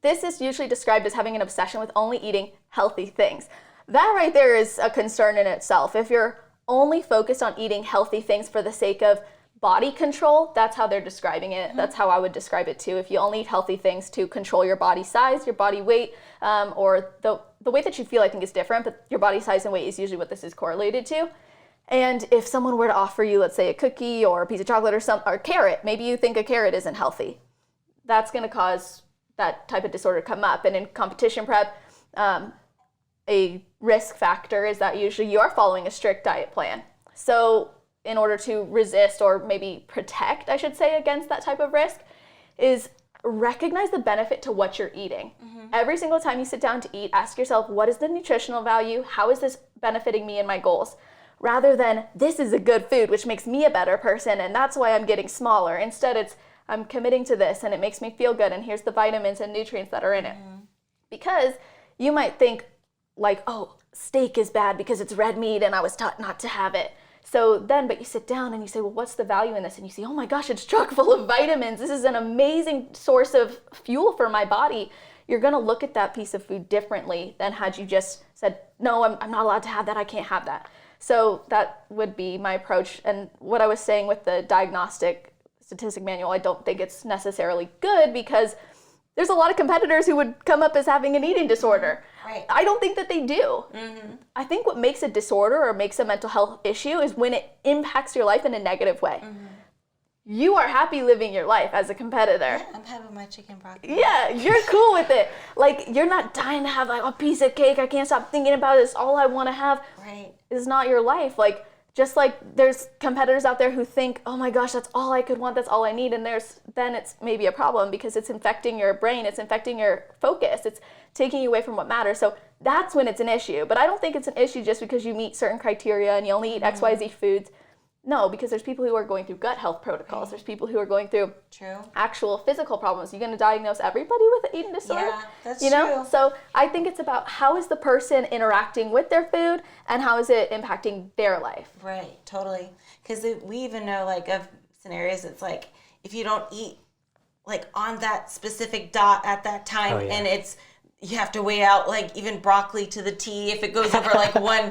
this is usually described as having an obsession with only eating healthy things. That right there is a concern in itself. If you're only focused on eating healthy things for the sake of body control. That's how they're describing it. That's how I would describe it too. If you only eat healthy things to control your body size, your body weight, or the way that you feel, I think is different, but your body size and weight is usually what this is correlated to. And if someone were to offer you, let's say, a cookie or a piece of chocolate or a carrot, maybe you think a carrot isn't healthy. That's going to cause that type of disorder to come up. And in competition prep, a risk factor is that usually you are following a strict diet plan. So in order to resist or maybe protect, I should say, against that type of risk, is recognize the benefit to what you're eating. Every single time you sit down to eat, ask yourself, what is the nutritional value? How is this benefiting me and my goals? Rather than, this is a good food, which makes me a better person, and that's why I'm getting smaller. Instead, it's, I'm committing to this, and it makes me feel good, and here's the vitamins and nutrients that are in it. Because you might think, like, oh, steak is bad because it's red meat, and I was taught not to have it. So then, but you sit down and you say, well, what's the value in this? And you see, oh my gosh, it's chock full of vitamins. This is an amazing source of fuel for my body. You're going to look at that piece of food differently than had you just said, no, I'm not allowed to have that. I can't have that. So that would be my approach. And what I was saying with the diagnostic statistic manual, I don't think it's necessarily good because there's a lot of competitors who would come up as having an eating disorder. Right. I don't think that they do. I think what makes a disorder or makes a mental health issue is when it impacts your life in a negative way. You are happy living your life as a competitor. Yeah, I'm having my chicken broccoli. Yeah, you're cool with it. Like, you're not dying to have like a piece of cake. I can't stop thinking about it. It's all I want to have. Right. Is not your life. Like, just like there's competitors out there who think, oh my gosh, that's all I could want, that's all I need. And then it's maybe a problem because it's infecting your brain, it's infecting your focus, it's taking you away from what matters. So that's when it's an issue. But I don't think it's an issue just because you meet certain criteria and you only eat XYZ foods. No, because there's people who are going through gut health protocols. There's people who are going through actual physical problems. You're going to diagnose everybody with an eating disorder? Yeah, that's true. true. So I think it's about how is the person interacting with their food and how is it impacting their life. Right, totally. Because we even know, like, of scenarios, it's like, if you don't eat, like, on that specific dot at that time, and it's, you have to weigh out, like, even broccoli to the T. If it goes over, like, one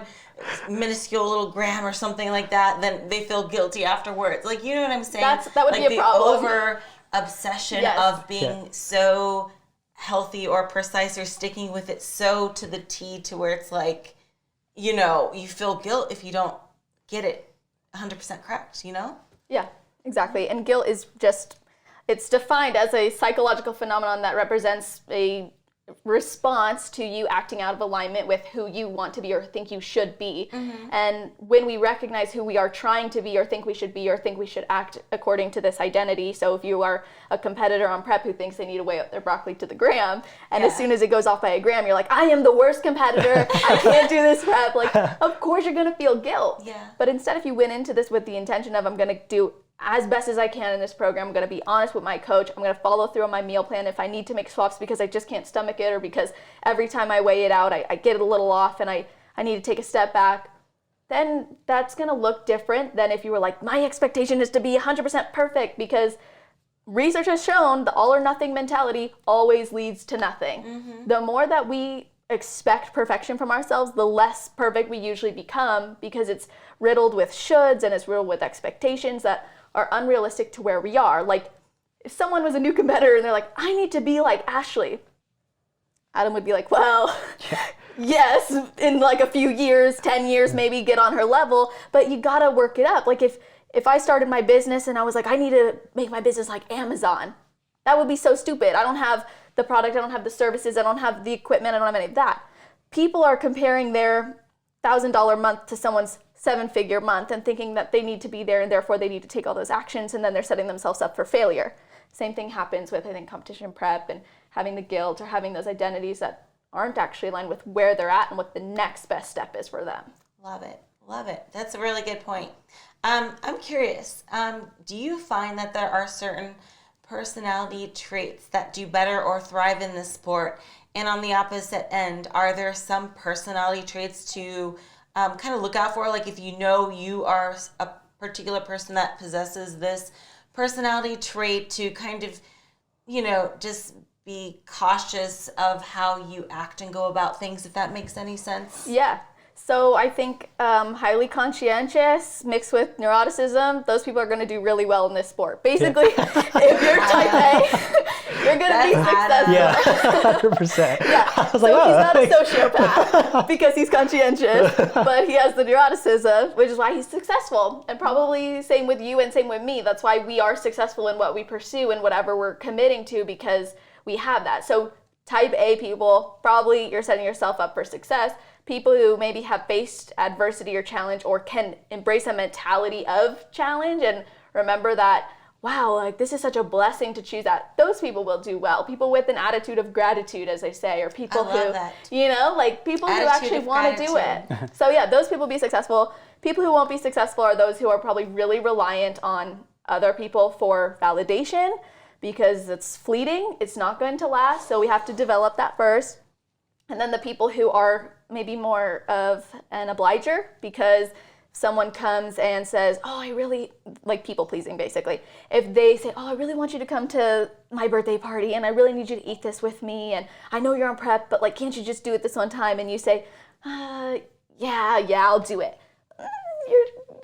minuscule little gram or something like that, then they feel guilty afterwards. Like, you know what I'm saying? That would like be a problem. The over obsession of being so healthy or precise or sticking with it so to the T to where it's like, you know, you feel guilt if you don't get it 100% correct, you know? Yeah, exactly. And guilt is just, it's defined as a psychological phenomenon that represents a response to you acting out of alignment with who you want to be or think you should be. And when we recognize who we are trying to be or think we should be or think we should act according to this identity, so if you are a competitor on prep who thinks they need to weigh up their broccoli to the gram, and as soon as it goes off by a gram, you're like, I am the worst competitor, I can't do this prep, like, of course you're gonna feel guilt. But instead, if you went into this with the intention of, I'm gonna do as best as I can in this program, I'm going to be honest with my coach, I'm going to follow through on my meal plan if I need to make swaps because I just can't stomach it or because every time I weigh it out I get it a little off and I need to take a step back, then that's going to look different than if you were like, my expectation is to be 100% perfect, because research has shown the all or nothing mentality always leads to nothing. The more that we expect perfection from ourselves, the less perfect we usually become, because it's riddled with shoulds and it's riddled with expectations that are unrealistic to where we are. Like, if someone was a new competitor and they're like, I need to be like Ashley, Adam would be like, well, yes, in like a few years, 10 years, maybe get on her level, but you gotta work it up. Like, if I started my business and I was like, I need to make my business like Amazon, that would be so stupid. I don't have the product, I don't have the services, I don't have the equipment, I don't have any of that. People are comparing their $1,000 month to someone's 7-figure month and thinking that they need to be there and therefore they need to take all those actions, and then they're setting themselves up for failure. Same thing happens with, I think, competition prep and having the guilt or having those identities that aren't actually aligned with where they're at and what the next best step is for them. Love it. Love it. That's a really good point. I'm curious, do you find that there are certain personality traits that do better or thrive in this sport? And on the opposite end, are there some personality traits to kind of look out for? Like, if you know you are a particular person that possesses this personality trait, to kind of, you know, just be cautious of how you act and go about things, if that makes any sense. Yeah. So I think highly conscientious mixed with neuroticism, those people are going to do really well in this sport. Basically, if you're type A, you're going to be successful. Yeah, 100%. Yeah. I was So like, he's not a sociopath because he's conscientious, but he has the neuroticism, which is why he's successful. And probably same with you and same with me. That's why we are successful in what we pursue and whatever we're committing to, because we have that. So type A people, probably you're setting yourself up for success. People who maybe have faced adversity or challenge or can embrace a mentality of challenge and remember that, wow, like this is such a blessing to choose that. Those people will do well. People with an attitude of gratitude, as they say, or people who, you know, like people who actually want to do it. So yeah, those people be successful. People who won't be successful are those who are probably really reliant on other people for validation because it's fleeting. It's not going to last. So we have to develop that first. And then the people who are maybe more of an obliger because someone comes and says, oh, I really, like people pleasing basically. If they say, oh, I really want you to come to my birthday party and I really need you to eat this with me and I know you're on prep, but like, can't you just do it this one time? And you say, yeah, I'll do it.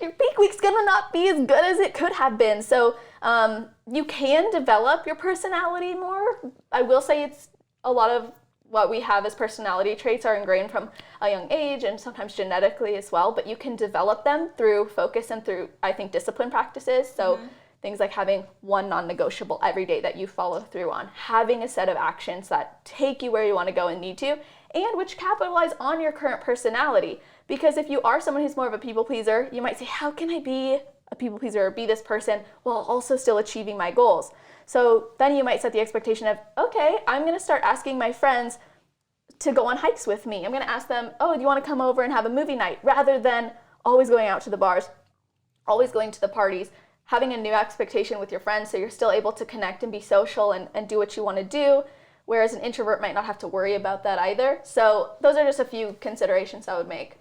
Your peak week's gonna not be as good as it could have been. So you can develop your personality more. I will say it's a lot of what we have as personality traits are ingrained from a young age and sometimes genetically as well, but you can develop them through focus and through, I think, discipline practices. So things like having one non-negotiable every day that you follow through on, having a set of actions that take you where you want to go and need to, and which capitalize on your current personality. Because if you are someone who's more of a people pleaser, you might say, how can I be a people pleaser or be this person while also still achieving my goals? So then you might set the expectation of, okay, I'm going to start asking my friends to go on hikes with me. I'm going to ask them, oh, do you want to come over and have a movie night? Rather than always going out to the bars, always going to the parties, having a new expectation with your friends so you're still able to connect and be social and do what you want to do, whereas an introvert might not have to worry about that either. So those are just a few considerations I would make.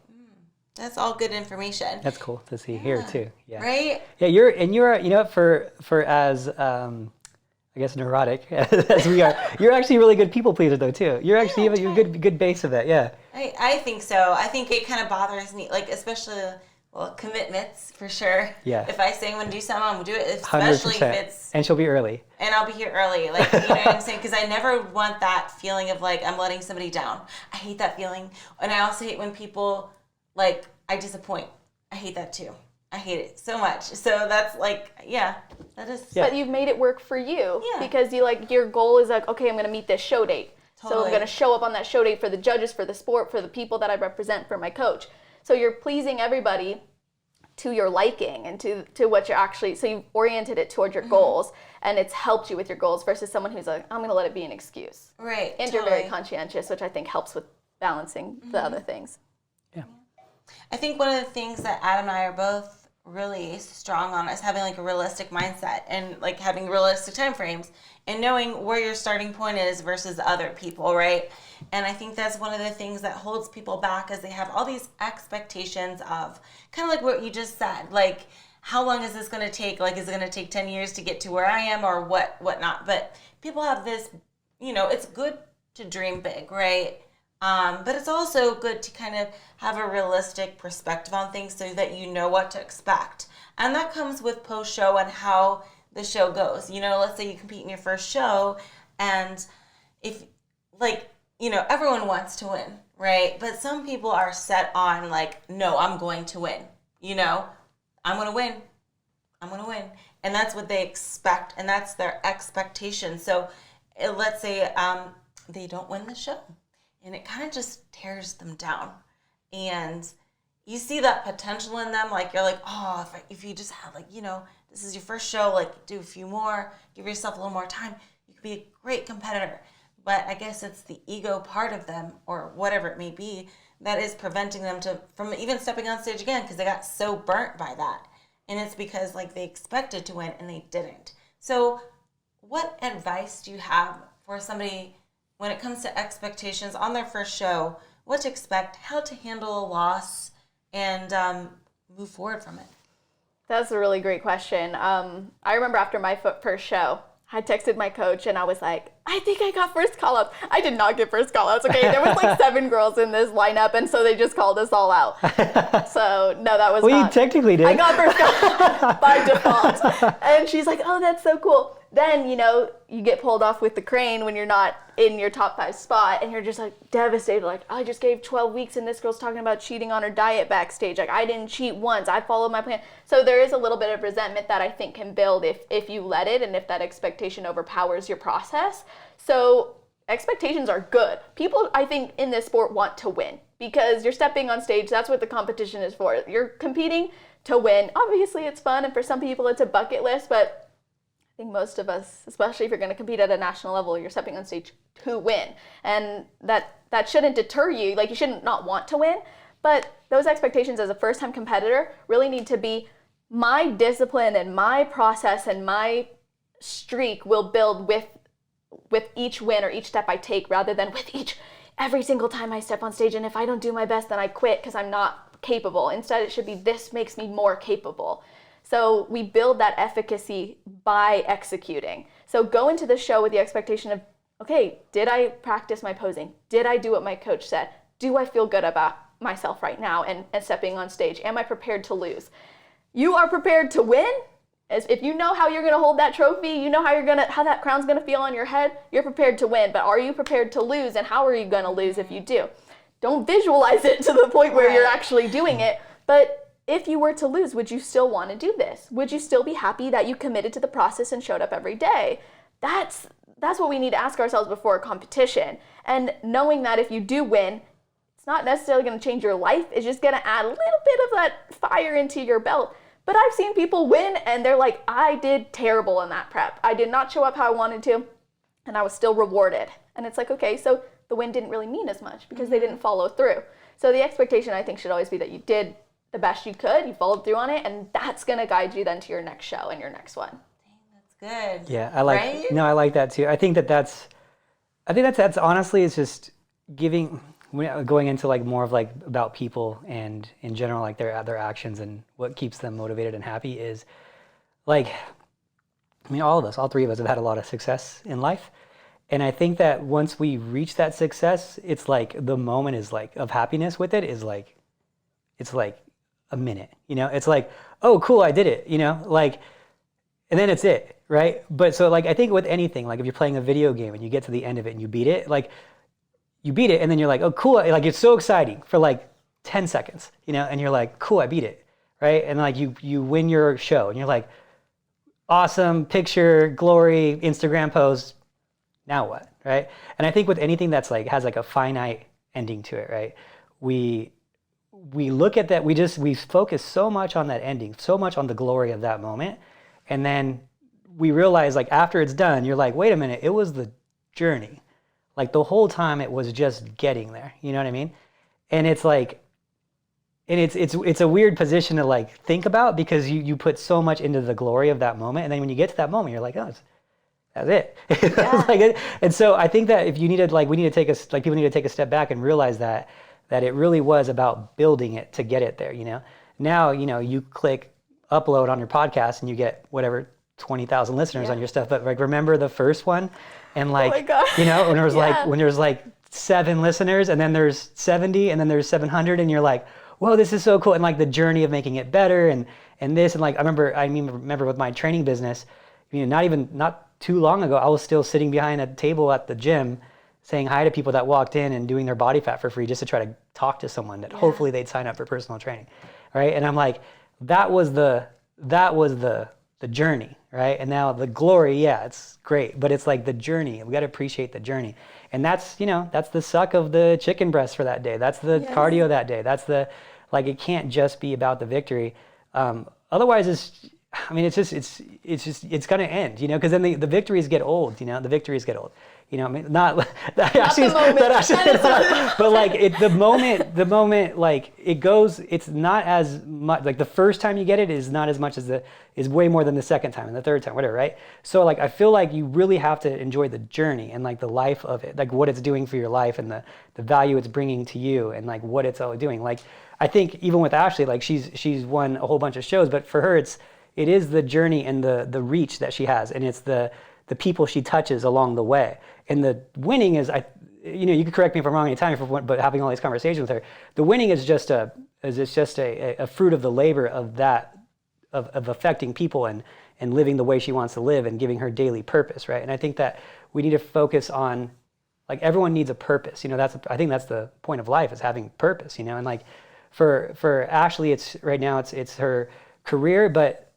That's all good information. That's cool to see here too. Yeah. Right? Yeah, you're you know, for as I guess neurotic as we are, you're actually a really good people pleaser though too. You're actually you're a good base of that. Yeah. I think so. I think it kind of bothers me, like especially commitments for sure. Yeah. If I say I'm gonna do something, I'm gonna do it. Especially 100%. if it's and she'll be early. And I'll be here early, like, you know what I'm saying? Because I never want that feeling of like I'm letting somebody down. I hate that feeling, and I also hate when people like I disappoint. I hate that too. I hate it so much. So that's like, that is. Yeah. But you've made it work for you because you your goal is like, okay, I'm going to meet this show date. Totally. So I'm going to show up on that show date for the judges, for the sport, for the people that I represent, for my coach. So you're pleasing everybody to your liking and to what you're actually, so you've oriented it toward your goals and it's helped you with your goals versus someone who's like, I'm going to let it be an excuse. Right. And you're very conscientious, which I think helps with balancing the other things. Yeah. I think one of the things that Adam and I are both really strong on is having like a realistic mindset and like having realistic time frames and knowing where your starting point is versus other people, right? And I think that's one of the things that holds people back is they have all these expectations of kind of like what you just said, like how long is this going to take? Like, is it going to take 10 years to get to where I am or whatnot? But people have this, it's good to dream big, right? But it's also good to kind of have a realistic perspective on things so that you know what to expect. And that comes with post-show and how the show goes. Let's say you compete in your first show and if, everyone wants to win, right? But some people are set on like, no, I'm going to win. I'm going to win. I'm going to win. And that's what they expect and that's their expectation. So let's say they don't win the show. And it kind of just tears them down. And you see that potential in them. Like, you're like, oh, if you just had, this is your first show, like, do a few more, give yourself a little more time, you could be a great competitor. But I guess it's the ego part of them, or whatever it may be, that is preventing them from even stepping on stage again because they got so burnt by that. And it's because, they expected to win and they didn't. So what advice do you have for somebody when it comes to expectations on their first show, what to expect, how to handle a loss, and move forward from it? That's a really great question. I remember after my first show, I texted my coach and I was like, I think I got first call-outs. I did not get first call-outs, okay? There was like 7 girls in this lineup, and so they just called us all out. So, no, that was well, not. You technically did. I got first call-outs by default. And she's like, oh, that's so cool. Then, you get pulled off with the crane when you're not in your top 5 spot, and you're just like devastated, like, I just gave 12 weeks and this girl's talking about cheating on her diet backstage. Like, I didn't cheat once. I followed my plan. So there is a little bit of resentment that I think can build if you let it and if that expectation overpowers your process. So expectations are good. People, I think, in this sport want to win because you're stepping on stage. That's what the competition is for. You're competing to win. Obviously, it's fun, and for some people, it's a bucket list, but I think most of us, especially if you're going to compete at a national level, you're stepping on stage to win. And that shouldn't deter you. Like, you shouldn't not want to win. But those expectations as a first-time competitor really need to be my discipline and my process and my streak will build with each win or each step I take rather than with every single time I step on stage. And if I don't do my best, then I quit because I'm not capable. Instead, it should be this makes me more capable. So we build that efficacy by executing. So go into the show with the expectation of, okay, did I practice my posing? Did I do what my coach said? Do I feel good about myself right now and stepping on stage? Am I prepared to lose? You are prepared to win. As if you know how you're going to hold that trophy, you know how that crown's going to feel on your head, you're prepared to win. But are you prepared to lose? And how are you going to lose if you do? Don't visualize it to the point where you're actually doing it. But if you were to lose, would you still want to do this? Would you still be happy that you committed to the process and showed up every day? That's what we need to ask ourselves before a competition. And knowing that if you do win, it's not necessarily going to change your life. It's just going to add a little bit of that fire into your belt. But I've seen people win and they're like, I did terrible in that prep. I did not show up how I wanted to, and I was still rewarded. And it's like, okay, so the win didn't really mean as much because they didn't follow through. So the expectation, I think, should always be that you did the best you could, you followed through on it, and that's going to guide you then to your next show and your next one. Dang, that's good. Yeah, I like that too. I think that's honestly, it's just going into like more of like about people and in general, like their actions and what keeps them motivated and happy is like, I mean, all 3 of us have had a lot of success in life. And I think that once we reach that success, it's like the moment is like of happiness with it is like, it's like a minute, it's like, oh, cool, I did it, like, and then it's it, right? But so like, I think with anything, like if you're playing a video game and you get to the end of it and you beat it, like you beat it and then you're like, oh, cool. Like it's so exciting for like 10 seconds, and you're like, cool, I beat it, right? And like you win your show and you're like, awesome, picture, glory, Instagram post, now what, right? And I think with anything that's like, has like a finite ending to it, right? We look at that, we focus so much on that ending, so much on the glory of that moment. And then we realize like after it's done, you're like, wait a minute, it was the journey. Like the whole time it was just getting there, you know what I mean? And it's like, and it's a weird position to like think about because you put so much into the glory of that moment. And then when you get to that moment, you're like, oh, that's it. Yeah. And so I think that if you needed, like, people need to take a step back and realize that it really was about building it to get it there, Now, you click upload on your podcast and you get whatever 20,000 listeners on your stuff. But like, remember the first one? And like, oh my God. When there was when there's like 7 listeners and then there's 70 and then there's 700 and you're like, whoa, this is so cool. And like the journey of making it better and this, and like, I remember with my training business, not too long ago, I was still sitting behind a table at the gym saying hi to people that walked in and doing their body fat for free just to try to talk to someone that hopefully they'd sign up for personal training. Right. And I'm like, that was the journey, right? And now the glory, it's great, but it's like the journey. We got to appreciate the journey. And that's, that's the suck of the chicken breast for that day. That's the cardio that day. That's it can't just be about the victory. Otherwise it's going to end, because then the victories get old, the victories get old. Not that actually, but like the moment, like it goes, it's not as much, like the first time you get it is not as much as is way more than the second time and the third time, whatever, right? So like, I feel like you really have to enjoy the journey and like the life of it, like what it's doing for your life and the value it's bringing to you and like what it's all doing. Like, I think even with Ashley, like she's won a whole bunch of shows, but for her, it is the journey and the reach that she has. And it's the people she touches along the way. And the winning is, you could correct me if I'm wrong anytime, but having all these conversations with her, the winning is just a fruit of the labor of that, of affecting people and living the way she wants to live and giving her daily purpose, right? And I think that we need to focus on, like, everyone needs a purpose. I think that's the point of life, is having purpose, and like for Ashley, it's right now it's her career,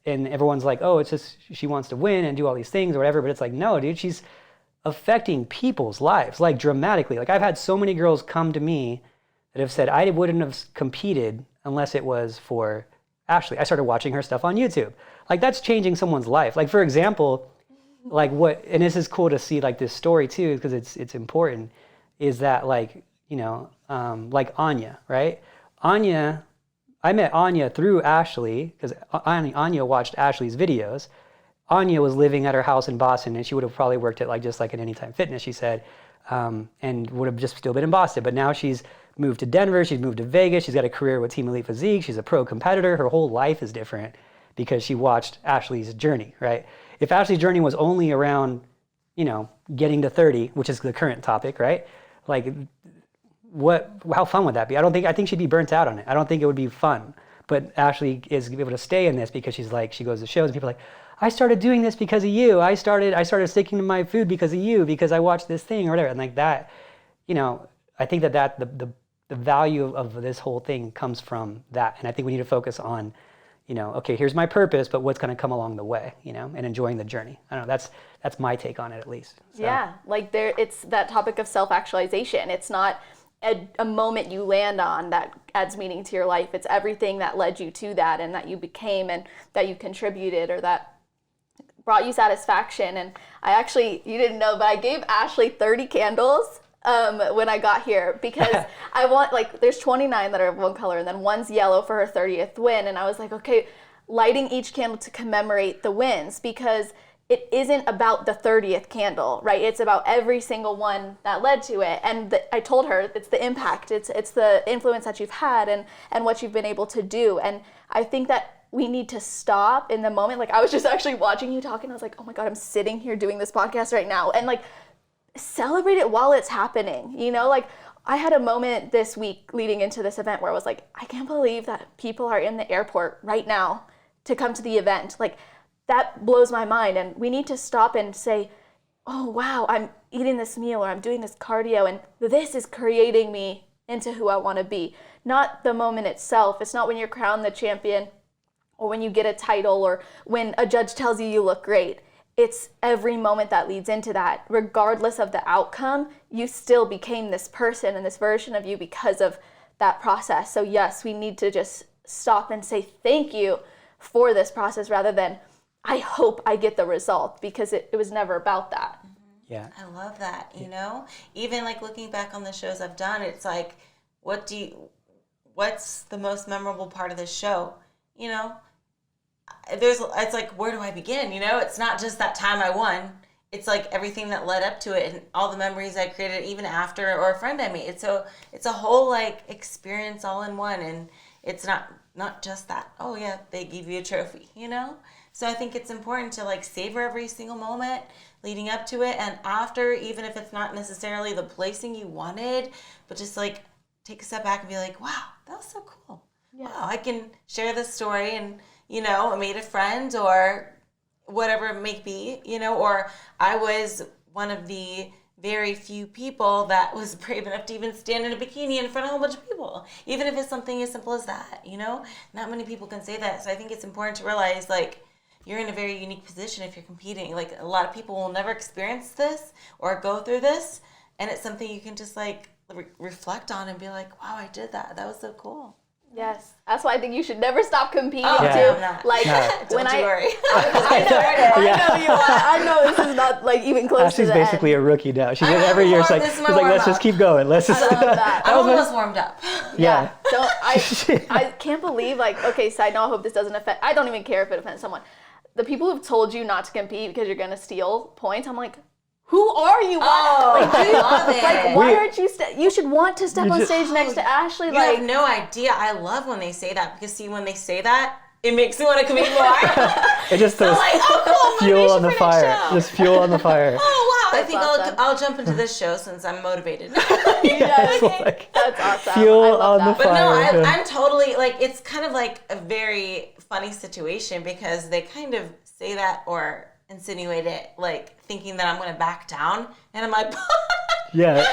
and everyone's like, oh, it's just she wants to win and do all these things or whatever, but it's like, no, dude, she's affecting people's lives, like, dramatically. Like, I've had so many girls come to me that have said, I wouldn't have competed unless it was for Ashley. I started watching her stuff on YouTube. Like, that's changing someone's life. Like, for example, like and this is cool to see, like, this story too, because it's important, is that, like, like Anya, right? I met Anya through Ashley, because Anya watched Ashley's videos. Anya was living at her house in Boston, and she would have probably worked at, like, just like an Anytime Fitness, she said, and would have just still been in Boston. But now she's moved to Denver, she's moved to Vegas, she's got a career with Team Elite Physique, she's a pro competitor. Her whole life is different because she watched Ashley's journey, right? If Ashley's journey was only around, getting to 30, which is the current topic, right? Like, how fun would that be? I think she'd be burnt out on it. I don't think it would be fun. But Ashley is able to stay in this because she goes to shows and people are like, I started doing this because of you. I started sticking to my food because of you, because I watched this thing or whatever. And like that, I think that the value of this whole thing comes from that. And I think we need to focus on, okay, here's my purpose, but what's going to come along the way, and enjoying the journey. I don't know, that's my take on it, at least. So. Yeah, like it's that topic of self-actualization. It's not a moment you land on that adds meaning to your life. It's everything that led you to that, and that you became, and that you contributed, or that brought you satisfaction. And you didn't know, but I gave Ashley 30 candles when I got here, because I want, like, there's 29 that are of one color, and then one's yellow for her 30th win. And I was like, okay, lighting each candle to commemorate the wins, because it isn't about the 30th candle, right? It's about every single one that led to it. And I told her it's the impact, it's the influence that you've had and what you've been able to do. And I think that we need to stop in the moment. Like, I was just actually watching you talking. I was like, oh my God, I'm sitting here doing this podcast right now. And, like, celebrate it while it's happening. Like, I had a moment this week leading into this event where I was like, I can't believe that people are in the airport right now to come to the event. Like, that blows my mind. And we need to stop and say, oh, wow, I'm eating this meal, or I'm doing this cardio, and this is creating me into who I want to be. Not the moment itself. It's not when you're crowned the champion, or when you get a title, or when a judge tells you look great. It's every moment that leads into that. Regardless of the outcome, you still became this person and this version of you because of that process. So yes, we need to just stop and say thank you for this process, rather than I hope I get the result, because it was never about that. Yeah. I love that, Even, like, looking back on the shows I've done, it's like, what's the most memorable part of this show? It's like, where do I begin? It's not just that time I won. It's like everything that led up to it, and all the memories I created even after, or a friend I made. So it's a whole, like, experience all in one. And it's not just that, oh yeah, they give you a trophy, So I think it's important to, like, savor every single moment leading up to it, and after, even if it's not necessarily the placing you wanted, but just, like, take a step back and be like, wow, that was so cool. Yeah. Wow, I can share this story, and, I made a friend, or whatever it may be, or I was one of the very few people that was brave enough to even stand in a bikini in front of a whole bunch of people, even if it's something as simple as that, Not many people can say that. So I think it's important to realize, like, you're in a very unique position if you're competing. Like, a lot of people will never experience this or go through this, and it's something you can just, like, reflect on and be like, wow, I did that. That was so cool. Yes, that's why I think you should never stop competing too. I'm not. Like, don't you worry. I know this is not, like, even close Ashley's to the basically end. a rookie now. She's every year. It's like let's just keep going. Let's just. I love that. I'm almost warmed up. Yeah. I can't believe, like, okay, side note, I hope this doesn't offend. I don't even care if it offends someone. The people who've told you not to compete because you're gonna steal points, I'm like, who are you? I love it. Like, why aren't you? You should want to step on stage next to Ashley. You like, have no idea. I love when they say that, because, see, when they say that, it makes me want to compete more. It just so, like, oh, cool, fuel on the fire. Just fuel on the fire. Oh, wow, I think I'll jump into this show since I'm motivated. That's awesome. Fuel on the But fire. no, I'm totally like, it's kind of like a very funny situation because they kind of say that or insinuate it, like thinking that I'm going to back down, and I'm like, Yeah.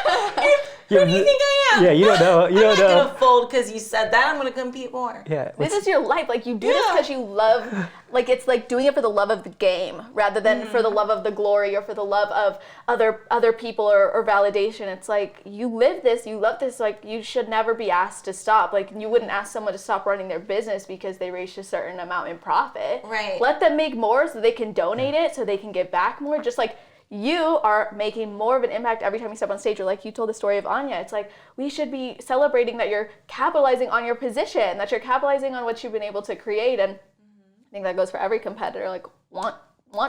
who do you think I am? Yeah, you don't know. You don't I'm not know. going to fold because you said that. I'm going to compete more. Yeah. This is your life. Like, you do this because you love, like, it's like doing it for the love of the game rather than for the love of the glory or for the love of other people or validation. It's like, you live this, you love this, like, you should never be asked to stop. Like, you wouldn't ask someone to stop running their business because they reached a certain amount in profit. Right. Let them make more so they can donate it, so they can get back more. Just like, you are making more of an impact every time you step on stage. Or like you told the story of Anya. It's like, we should be celebrating that you're capitalizing on your position, that you're capitalizing on what you've been able to create. And I think that goes for every competitor. Like, want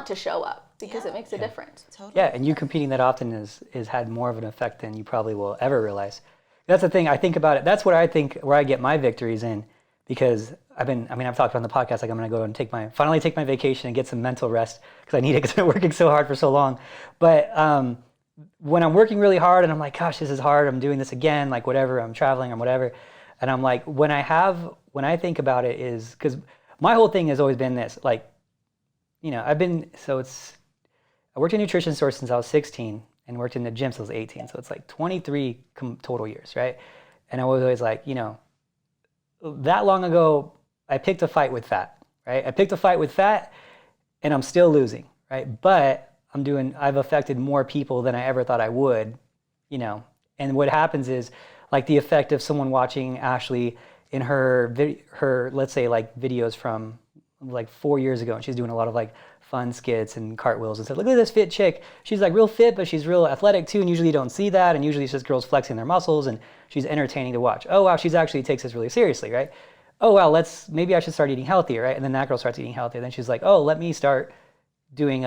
to show up because it makes a difference. Totally. Yeah, and you competing that often is had more of an effect than you probably will ever realize. That's the thing. I think about it. That's what I think where I get my victories in, because I've talked on the podcast, like I'm going to go and finally take my vacation and get some mental rest because I need it because I've been working so hard for so long. But when I'm working really hard and I'm like, gosh, this is hard, I'm doing this again, like whatever, I'm traveling or whatever. And I'm like, when I think about it is, because my whole thing has always been this, like, I worked in a nutrition store since I was 16 and worked in the gym since I was 18. So it's like 23 total years, right? And I was always like, that long ago, I picked a fight with fat, right? I picked a fight with fat and I'm still losing, right? But I've affected more people than I ever thought I would, And what happens is, like, the effect of someone watching Ashley in her let's say, like, videos from like 4 years ago, and she's doing a lot of like fun skits and cartwheels and stuff. Look at this fit chick. She's like real fit, but she's real athletic too. And usually you don't see that. And usually it's just girls flexing their muscles, and she's entertaining to watch. Oh wow, she's actually takes this really seriously, right? Oh wow, maybe I should start eating healthier, right? And then that girl starts eating healthier. Then she's like, oh, let me start doing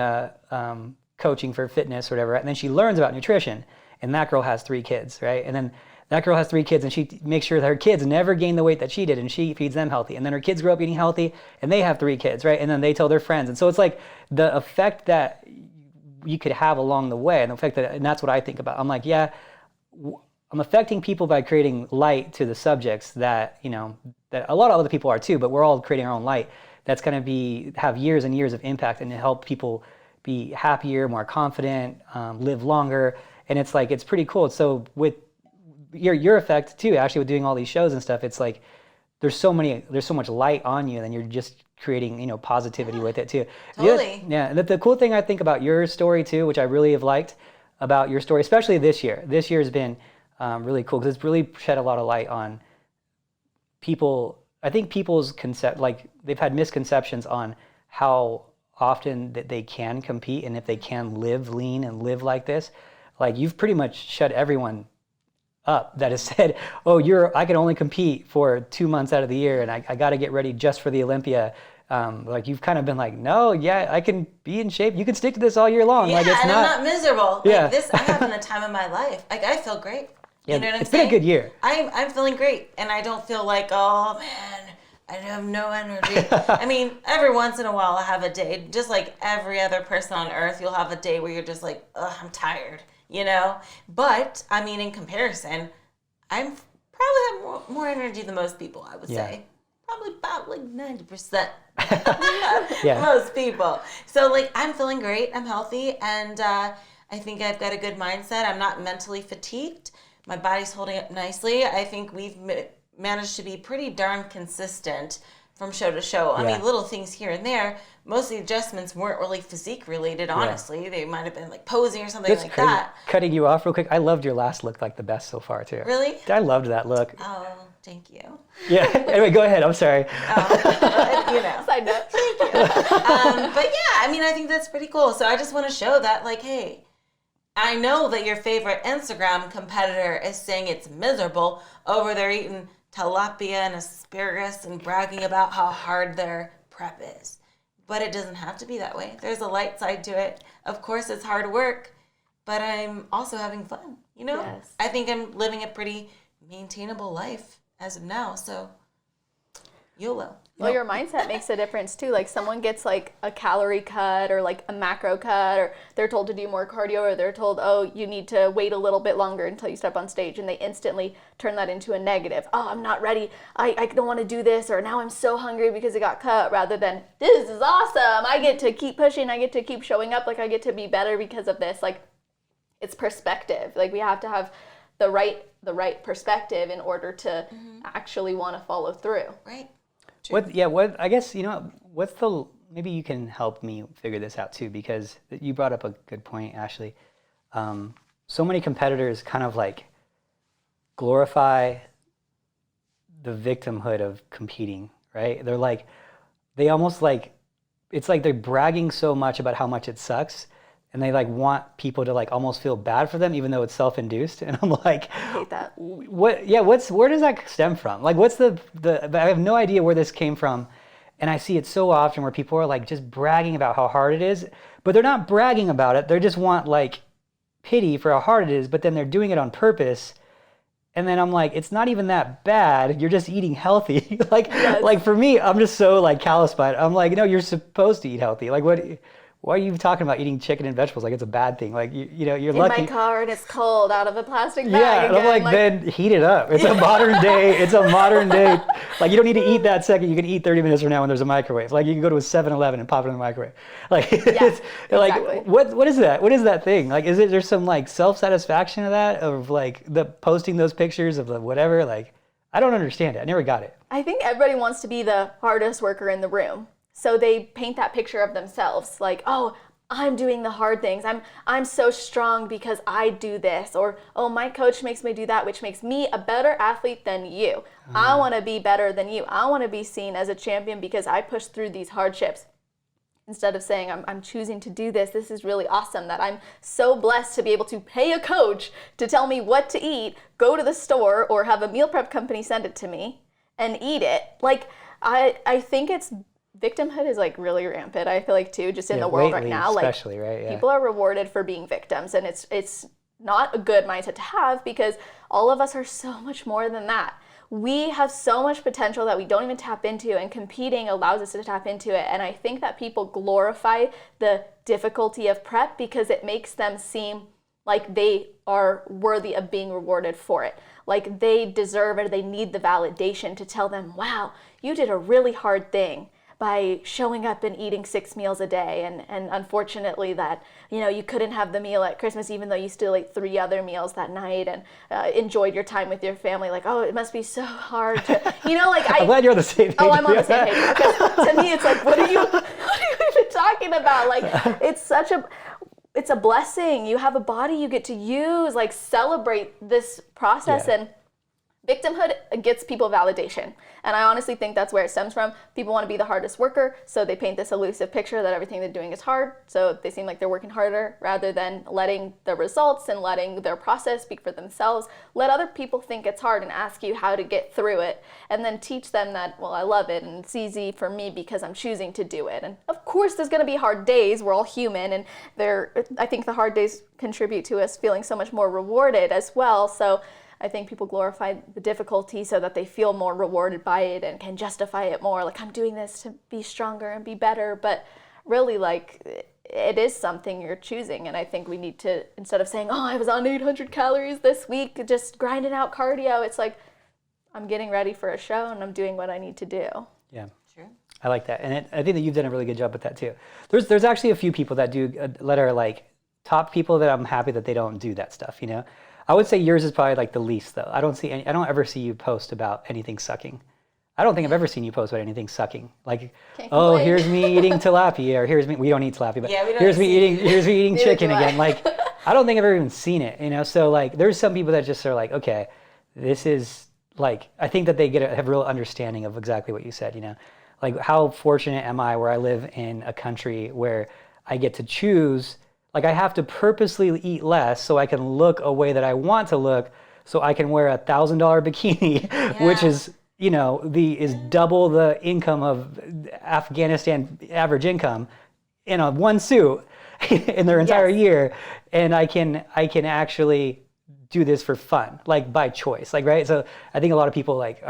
coaching for fitness or whatever. Right? And then she learns about nutrition, and that girl has 3 kids, right? And then that girl has 3 kids, and she makes sure that her kids never gain the weight that she did, and she feeds them healthy. And then her kids grow up eating healthy, and they have 3 kids, right? And then they tell their friends. And so it's like the effect that you could have along the way, and the effect and that's what I think about. I'm like, yeah, I'm affecting people by creating light to the subjects that, that a lot of other people are too, but we're all creating our own light that's going to have years and years of impact and to help people be happier, more confident, live longer. And it's like, it's pretty cool. So with your effect too, actually, with doing all these shows and stuff, it's like there's so much light on you, and you're just creating positivity with it too. Totally. Yeah. The cool thing I think about your story too, which I really have liked about your story, especially this year. This year has been really cool because it's really shed a lot of light on people. I think people's they've had misconceptions on how often that they can compete and if they can live lean and live like this. Like, you've pretty much shut everyone up that has said, oh, I can only compete for 2 months out of the year, and I got to get ready just for the Olympia. Like, you've kind of been like, no, yeah, I can be in shape. You can stick to this all year long. Yeah, like, I'm not miserable. Yeah. Like, this, I have in a time of my life. Like, I feel great. Yeah, You know what I'm it's saying? been a good year. I'm feeling great, and I don't feel like, oh man, I have no energy. I mean, every once in a while I have a day, just like every other person on earth, you'll have a day where you're just like, ugh, I'm tired, But, I mean, in comparison, I'm probably have more energy than most people, I would say. Probably about like 90%. Most people. So, like, I'm feeling great. I'm healthy, and I think I've got a good mindset. I'm not mentally fatigued. My body's holding up nicely. I think we've managed to be pretty darn consistent from show to show. I mean, little things here and there. Most of the adjustments weren't really physique related, honestly. They might have been like posing or something like that. Cutting you off real quick, I loved your last look like the best so far, too. Really? I loved that look. Oh, thank you. Yeah. Anyway, go ahead. I'm sorry. Side note. Thank you. But yeah, I mean, I think that's pretty cool. So I just want to show that, like, hey, I know that your favorite Instagram competitor is saying it's miserable over there eating tilapia and asparagus and bragging about how hard their prep is. But it doesn't have to be that way. There's a light side to it. Of course, it's hard work, but I'm also having fun, Yes. I think I'm living a pretty maintainable life as of now, so YOLO. Well, your mindset makes a difference too. Like someone gets like a calorie cut or like a macro cut, or they're told to do more cardio, or they're told, oh, you need to wait a little bit longer until you step on stage, and they instantly turn that into a negative. Oh, I'm not ready. I don't want to do this, or now I'm so hungry because it got cut, rather than this is awesome. I get to keep pushing. I get to keep showing up. Like I get to be better because of this. Like it's perspective. Like we have to have the right perspective in order to actually want to follow through. Right. I guess, maybe you can help me figure this out too, because you brought up a good point, Ashley. So many competitors kind of like glorify the victimhood of competing, right? They almost like, it's like they're bragging so much about how much it sucks, and they like want people to like almost feel bad for them, even though it's self-induced. And I'm like, I hate that. Where does that stem from? Like, what's I have no idea where this came from. And I see it so often where people are like just bragging about how hard it is, but they're not bragging about it. They just want like pity for how hard it is, but then they're doing it on purpose. And then I'm like, it's not even that bad. You're just eating healthy. Like for me, I'm just so like calloused by it. I'm like, no, you're supposed to eat healthy. Like why are you talking about eating chicken and vegetables like it's a bad thing? Like, you're lucky. In my car and it's cold out of a plastic bag. Yeah, and I'm like, then heat it up. It's a modern day. Like, you don't need to eat that second. You can eat 30 minutes from now when there's a microwave. Like, you can go to a 7-Eleven and pop it in the microwave. Like, like exactly. What is that? What is that thing? Like, there's some like self-satisfaction of that, of like the posting those pictures of the whatever? Like, I don't understand it. I never got it. I think everybody wants to be the hardest worker in the room. So they paint that picture of themselves like, oh, I'm doing the hard things. I'm so strong because I do this. Or, oh, my coach makes me do that, which makes me a better athlete than you. I want to be better than you. I want to be seen as a champion because I pushed through these hardships. Instead of saying, I'm choosing to do this. This is really awesome that I'm so blessed to be able to pay a coach to tell me what to eat, go to the store, or have a meal prep company send it to me and eat it. Like, I think victimhood is like really rampant, I feel like, too, just in the world right now. Especially, right? Yeah. People are rewarded for being victims, and it's not a good mindset to have, because all of us are so much more than that. We have so much potential that we don't even tap into, and competing allows us to tap into it. And I think that people glorify the difficulty of prep because it makes them seem like they are worthy of being rewarded for it. Like they deserve it, they need the validation to tell them, wow, you did a really hard thing by showing up and eating 6 meals a day, and unfortunately that, you couldn't have the meal at Christmas even though you still ate 3 other meals that night and enjoyed your time with your family. Like, oh, it must be so hard to, I'm glad you're on the same page. Oh, I'm on the same page. Okay. To me, it's like, what are you even talking about? Like, it's a blessing. You have a body you get to use. Like, celebrate this process. And victimhood gets people validation. And I honestly think that's where it stems from. People want to be the hardest worker, so they paint this elusive picture that everything they're doing is hard, so they seem like they're working harder, rather than letting the results and letting their process speak for themselves. Let other people think it's hard and ask you how to get through it, and then teach them that, well, I love it, and it's easy for me because I'm choosing to do it. And of course, there's going to be hard days. We're all human, and I think the hard days contribute to us feeling so much more rewarded as well. So I think people glorify the difficulty so that they feel more rewarded by it and can justify it more. Like, I'm doing this to be stronger and be better. But really, like, it is something you're choosing. And I think we need to, instead of saying, oh, I was on 800 calories this week, just grinding out cardio, it's like, I'm getting ready for a show and I'm doing what I need to do. Yeah. Sure. I like that. And I think that you've done a really good job with that too. There's actually a few people that do, that are like top people that I'm happy that they don't do that stuff, I would say yours is probably like the least though. I don't ever see you post about anything sucking. I don't think I've ever seen you post about anything sucking. Like, oh, here's me eating tilapia, or we don't eat tilapia, but here's me eating chicken again. Like, I don't think I've ever even seen it, So like, there's some people that just are like, okay, this is like, I think that they have a real understanding of exactly what you said, Like, how fortunate am I where I live in a country where I get to choose. Like, I have to purposely eat less so I can look a way that I want to look, so I can wear $1,000 bikini, which is, is double the income of Afghanistan average income in one suit in their entire year. And I can actually do this for fun, like by choice, like, right? So I think a lot of people like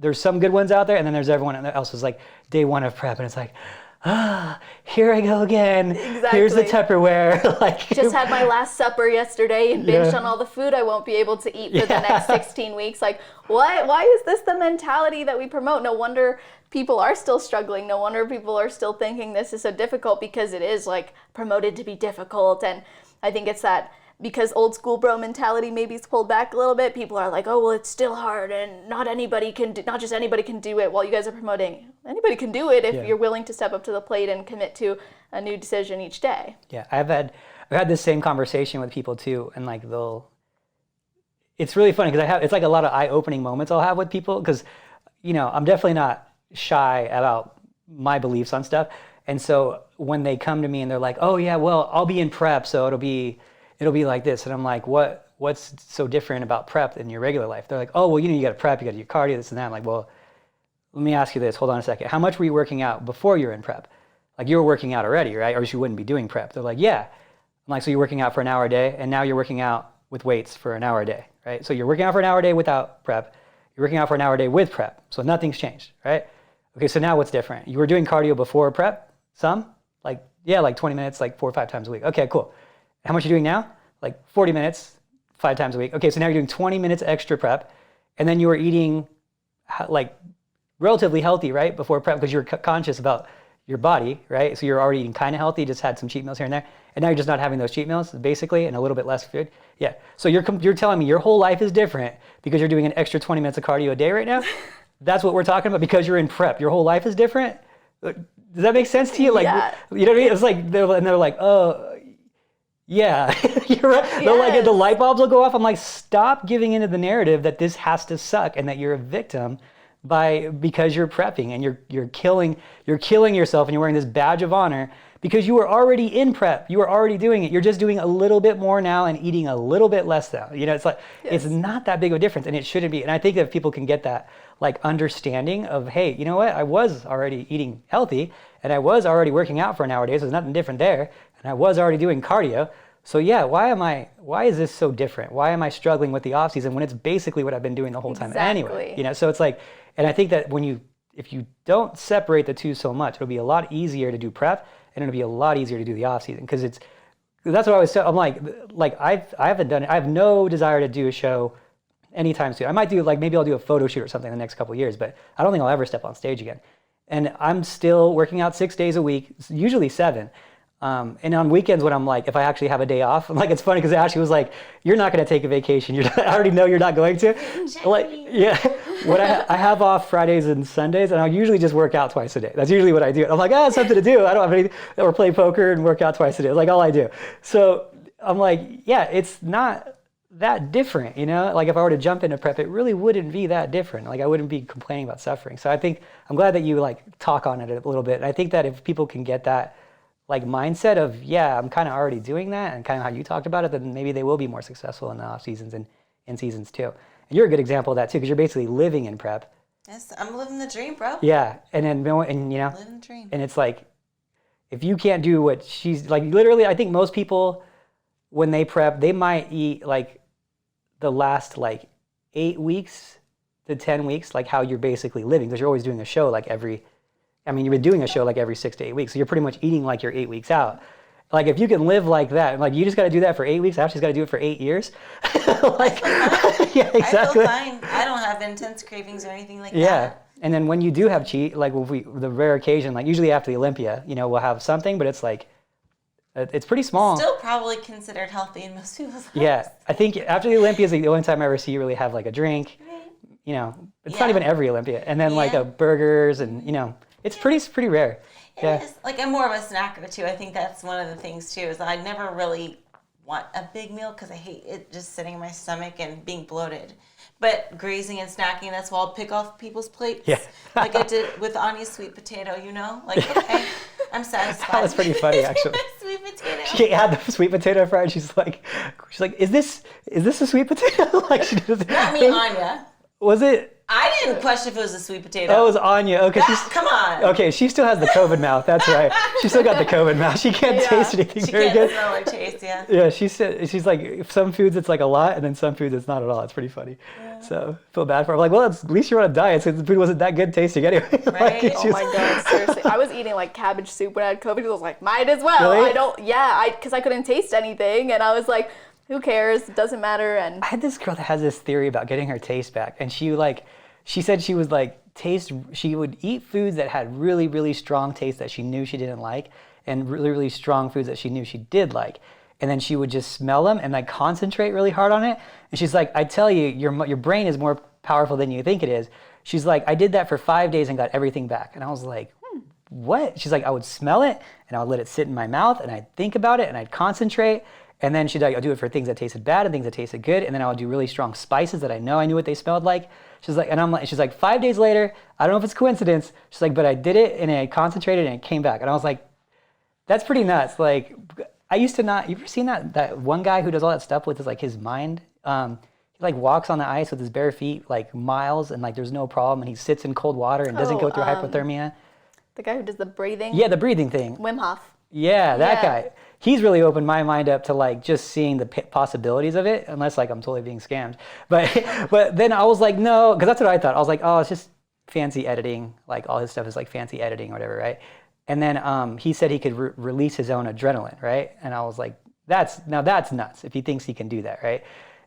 there's some good ones out there, and then there's everyone else who's like day one of prep, and it's like, here I go again. Exactly. Here's the Tupperware. Like, just had my last supper yesterday and binged on all the food I won't be able to eat for the next 16 weeks. Like, what? Why is this the mentality that we promote? No wonder people are still struggling. No wonder people are still thinking this is so difficult, because it is like promoted to be difficult. And I think it's that because old school bro mentality maybe is pulled back a little bit. People are like, oh, well, it's still hard, and not just anybody can do it. While you guys are promoting, anybody can do it if you're willing to step up to the plate and commit to a new decision each day. Yeah, I've had this same conversation with people too, and like it's really funny because it's like a lot of eye-opening moments I'll have with people, because I'm definitely not shy about my beliefs on stuff, and so when they come to me and they're like, oh yeah, well, I'll be in prep, so it'll be like this, and I'm like, what's so different about prep than your regular life? They're like, oh, well, you got to prep, you got to do cardio, this and that. I'm like, well, let me ask you this. Hold on a second. How much were you working out before you were in prep? Like, you were working out already, right? Or else you wouldn't be doing prep. They're like, yeah. I'm like, so you're working out for an hour a day, and now you're working out with weights for an hour a day, right? So you're working out for an hour a day without prep. You're working out for an hour a day with prep. So nothing's changed, right? Okay, so now what's different? You were doing cardio before prep? Some? Like 20 minutes, like 4 or 5 times a week. Okay, cool. How much are you doing now? Like 40 minutes, 5 times a week. Okay, so now you're doing 20 minutes extra prep, and then you were eating like relatively healthy, right, before prep, because you're conscious about your body, right? So you're already eating kind of healthy, just had some cheat meals here and there, and now you're just not having those cheat meals, basically, and a little bit less food. Yeah, so you're telling me your whole life is different because you're doing an extra 20 minutes of cardio a day right now? That's what we're talking about, because you're in prep. Your whole life is different? Does that make sense to you? Like, you know what I mean? It's like, they're like, oh, yeah, you're right. Yes. Like, the light bulbs will go off. I'm like, stop giving into the narrative that this has to suck and that you're a victim because you're prepping, and you're killing yourself, and you're wearing this badge of honor because you were already in prep. You were already doing it. You're just doing a little bit more now and eating a little bit less now. It's like, It's not that big of a difference, and it shouldn't be. And I think that if people can get that like understanding of, hey, you know what? I was already eating healthy, and I was already working out for an hour a day, so there's nothing different there. And I was already doing cardio. So yeah, why is this so different? Why am I struggling with the off season when it's basically what I've been doing the whole time anyway? So it's like, and I think that if you don't separate the two so much, it'll be a lot easier to do prep, and it'll be a lot easier to do the off season, because that's what I always tell. I'm like I haven't done it. I have no desire to do a show anytime soon. I might do maybe I'll do a photo shoot or something in the next couple of years, but I don't think I'll ever step on stage again. And I'm still working out 6 days a week, usually 7. And on weekends when I'm like, if I actually have a day off, I'm like, it's funny because Ashley was like, you're not going to take a vacation. I already know you're not going to. When I have off Fridays and Sundays, and I'll usually just work out twice a day. That's usually what I do. I'm like, it's something to do. I don't have anything, or play poker and work out twice a day. It's like all I do. So I'm like, yeah, it's not that different, Like, if I were to jump into prep, it really wouldn't be that different. Like, I wouldn't be complaining about suffering. So I think I'm glad that you talk on it a little bit. And I think that if people can get that mindset of, I'm kind of already doing that, and kind of how you talked about it, then maybe they will be more successful in the off seasons and in seasons too. And you're a good example of that too, because you're basically living in prep. Yes, I'm living the dream, bro. Yeah, living the dream. And it's like, if you can't do what she's literally, I think most people when they prep, they might eat the last 8 weeks to 10 weeks, how you're basically living, because you're always doing a show you've been doing a show every 6 to 8 weeks, so you're pretty much eating you're 8 weeks out. If you can live like that, you just got to do that for 8 weeks. Ashley's got to do it for 8 years. Yeah, exactly. I feel fine. I don't have intense cravings or anything like that. Yeah, and then when you do have cheat, the rare occasion, usually after the Olympia, we'll have something, but it's pretty small. Still probably considered healthy in most people's lives. Yeah, I think after the Olympia is the only time I ever see you really have a drink. Right. It's not even every Olympia, and then a burgers and it's pretty rare. It is. I'm more of a snacker too. I think that's one of the things too, is that I never really want a big meal because I hate it just sitting in my stomach and being bloated. But grazing and snacking, that's why I'll pick off people's plates. Yeah. Like I did with Anya's sweet potato, okay, I'm satisfied. That was pretty funny, actually. Sweet potato. She had the sweet potato fried. She's like, is this a sweet potato? Not me, Anya. Was it? I didn't question if it was a sweet potato. Oh, it was Anya. Okay, Come on. Okay, she still has the COVID mouth. That's right. She still got the COVID mouth. She can't taste anything She very can't good. smell or taste, yeah. Yeah, she's like, some foods it's like a lot, and then some foods it's not at all. It's pretty funny. Yeah. So I feel bad for her. I'm like, well, at least you're on a diet, so the food wasn't that good tasting anyway. Right? Like, Oh my God, seriously. I was eating like cabbage soup when I had COVID. I was like, might as well. Really? Because I couldn't taste anything. And I was like, who cares? It doesn't matter. And I had this girl that has this theory about getting her taste back, and she said she was like, she would eat foods that had really, really strong taste that she knew she didn't like, and really, really strong foods that she knew she did like. And then she would just smell them and like concentrate really hard on it. And she's like, I tell you, your brain is more powerful than you think it is. She's like, I did that for 5 days and got everything back. And I was like, what? She's like, I would smell it and I would let it sit in my mouth and I'd think about it and I'd concentrate. And then she'd like, I'll do it for things that tasted bad and things that tasted good. And then I would do really strong spices that I knew what they smelled like. She's like, and I'm like, she's like, 5 days later, I don't know if it's coincidence. She's like, but I did it and I concentrated and it came back. And I was like, that's pretty nuts. Like, I used to not, you ever seen that one guy who does all that stuff with his mind? He like walks on the ice with his bare feet like miles and like there's no problem. And he sits in cold water and doesn't go through hypothermia. the guy who does the breathing. Yeah, the breathing thing. Wim Hof. Yeah, that guy. He's really opened my mind up to like just seeing the possibilities of it, unless like I'm totally being scammed. But then I was like, no, because that's what I thought. I was like, oh, it's just fancy editing. Like all his stuff is like fancy editing or whatever, right? And then he said he could release his own adrenaline, right? And I was like, that's nuts if he thinks he can do that, right?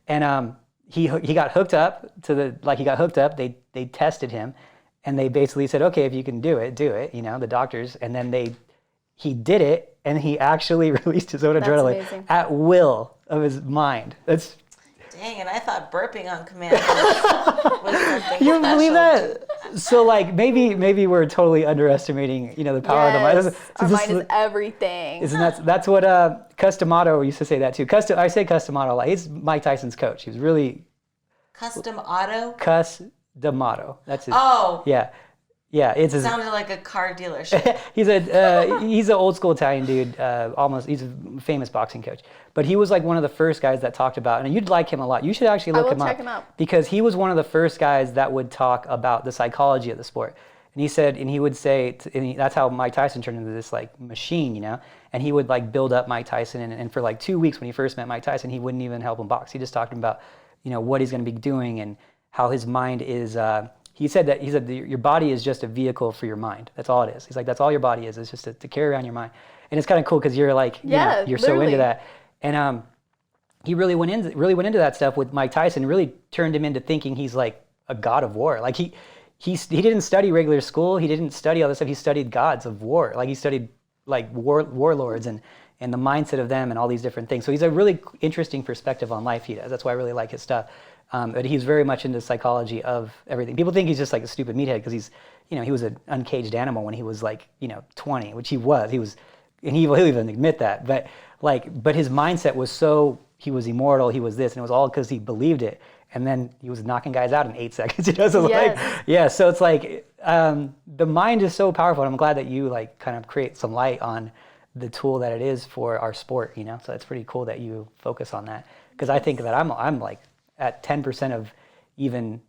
And he got hooked up They tested him, and they basically said, okay, if you can do it, the doctors. And then he did it, and he actually released his own adrenaline amazing. at will of his mind. That's dang, and I thought burping on command was something you special. believe that? So like maybe we're totally underestimating the power of the mind. Our mind is everything. That's what Customato used to say that too. I say Customato a lot. He's Mike Tyson's coach. He was really Custom auto. Customato. That's his. Oh. Yeah. Yeah, it's sounded like a car dealership. he's an old school Italian dude. He's a famous boxing coach. But he was like one of the first guys that talked about, and you'd like him a lot. You should actually look him up. Check him out. Because he was one of the first guys that would talk about the psychology of the sport. And he said, and he would say, that's how Mike Tyson turned into this like machine, And he would like build up Mike Tyson, and for like 2 weeks when he first met Mike Tyson, he wouldn't even help him box. He just talked about, what he's going to be doing and how his mind is. He said your body is just a vehicle for your mind. That's all it is. He's like, that's all your body is. It's just to carry around your mind. And it's kind of cool because you're like, you're so into that. And he really went into that stuff with Mike Tyson. Really turned him into thinking he's like a god of war. Like he didn't study regular school. He didn't study all this stuff. He studied gods of war. Like he studied like warlords and the mindset of them and all these different things. So he's a really interesting perspective on life. He does. That's why I really like his stuff. But he's very much into psychology of everything. People think he's just like a stupid meathead because he's, he was an uncaged animal when he was like, 20, which he was, and he'll even admit that. But his mindset was he was immortal, he was this, and it was all because he believed it. And then he was knocking guys out in 8 seconds. So it's like the mind is so powerful. And I'm glad that you like kind of create some light on the tool that it is for our sport. So it's pretty cool that you focus on that because I think that I'm like at 10% of even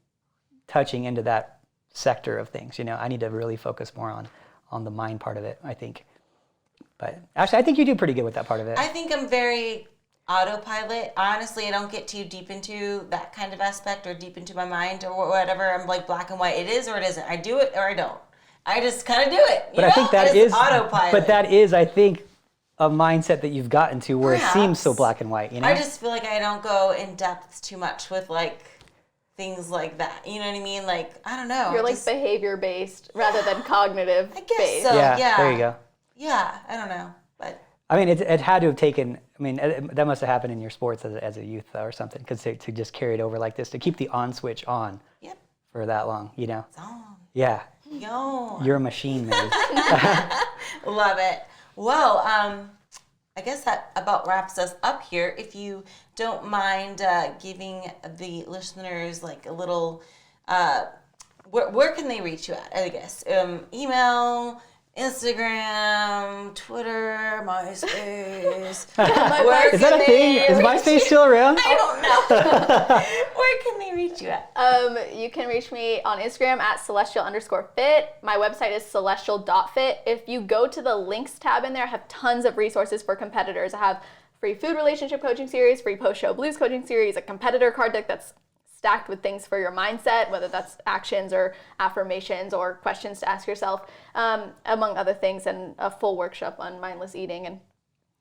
touching into that sector of things. I need to really focus more on the mind part of it, I think. But actually, I think you do pretty good with that part of it. I think I'm very autopilot. Honestly, I don't get too deep into that kind of aspect or deep into my mind or whatever. I'm like black and white. It is or it isn't. I do it or I don't. I just kind of do it. I think that is autopilot. But that is, I think, a mindset that you've gotten to where Perhaps. It seems so black and white. I just feel like I don't go in depth too much with like things like that. You know what I mean? Like, I don't know. You're like behavior based rather than cognitive based. I guess so. Yeah. There you go. Yeah, I don't know, but I mean, it had to have taken. I mean, that must have happened in your sports as a youth or something, because to just carry it over like this, to keep the on switch on. Yep. For that long, It's on. Yeah. Yo. You're a machine, man. Love it. Well, I guess that about wraps us up here. If you don't mind giving the listeners like a little, where can they reach you at? I guess email, Instagram, Twitter, MySpace. Is that a thing? Is MySpace still around? I don't know. Where can they reach you at? You can reach me on Instagram at celestial_fit. My website is celestial.fit. If you go to the links tab in there, I have tons of resources for competitors. I have free food relationship coaching series, free post-show blues coaching series, a competitor card deck that's stacked with things for your mindset, whether that's actions or affirmations or questions to ask yourself, among other things, and a full workshop on mindless eating. And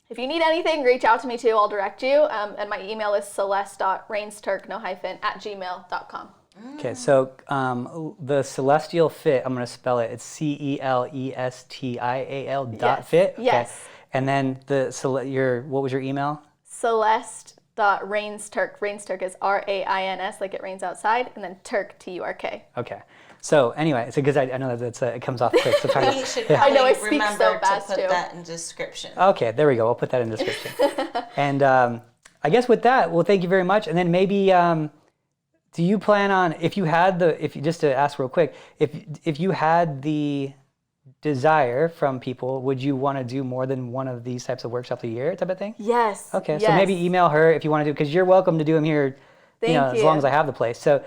if you need anything, reach out to me too. I'll direct you. And my email is celeste.rainsturk, @gmail.com. Okay, so the Celestial Fit, I'm going to spell it. It's CELESTIAL dot fit. Okay. Yes. And then what was your email? Celeste.rainsturk. Rainsturk is RAINS, like it rains outside, and then Turk, TURK. Okay. So anyway, it's because I know that it comes off quick. So We should probably I know, I speak remember so fast to put too. that in description. Okay, there we go. We'll put that in the description. And I guess with that, well, thank you very much. And then maybe, do you plan on, just to ask real quick, if you had the desire from people, would you want to do more than one of these types of workshops a year type of thing? Yes. Okay, yes. so maybe email her if you want to do, because you're welcome to do them here, Thank as long as I have the place. So,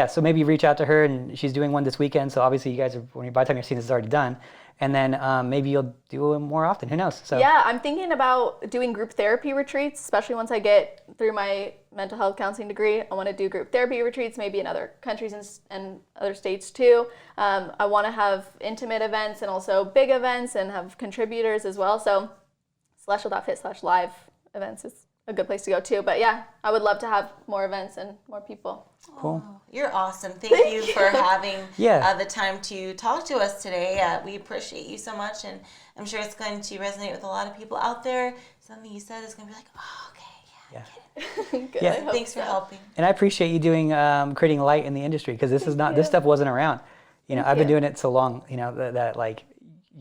so maybe reach out to her, and she's doing one this weekend. So obviously you guys are, by the time you're seeing this, it's already done. And then maybe you'll do them more often. Who knows? So yeah, I'm thinking about doing group therapy retreats, especially once I get through my mental health counseling degree. I want to do group therapy retreats, maybe in other countries and other states too. I want to have intimate events and also big events and have contributors as well. So celestial.fit/live events is a good place to go too. But yeah, I would love to have more events and more people. cool. Oh, you're awesome. Thank you for having the time to talk to us today. We appreciate you so much, and I'm sure it's going to resonate with a lot of people out there. Something you said is going to be like, oh, okay, yeah. Good, Yeah. I hope Thanks for so. helping. And I appreciate you doing creating light in the industry, because this stuff wasn't around. I've been doing it so long. That like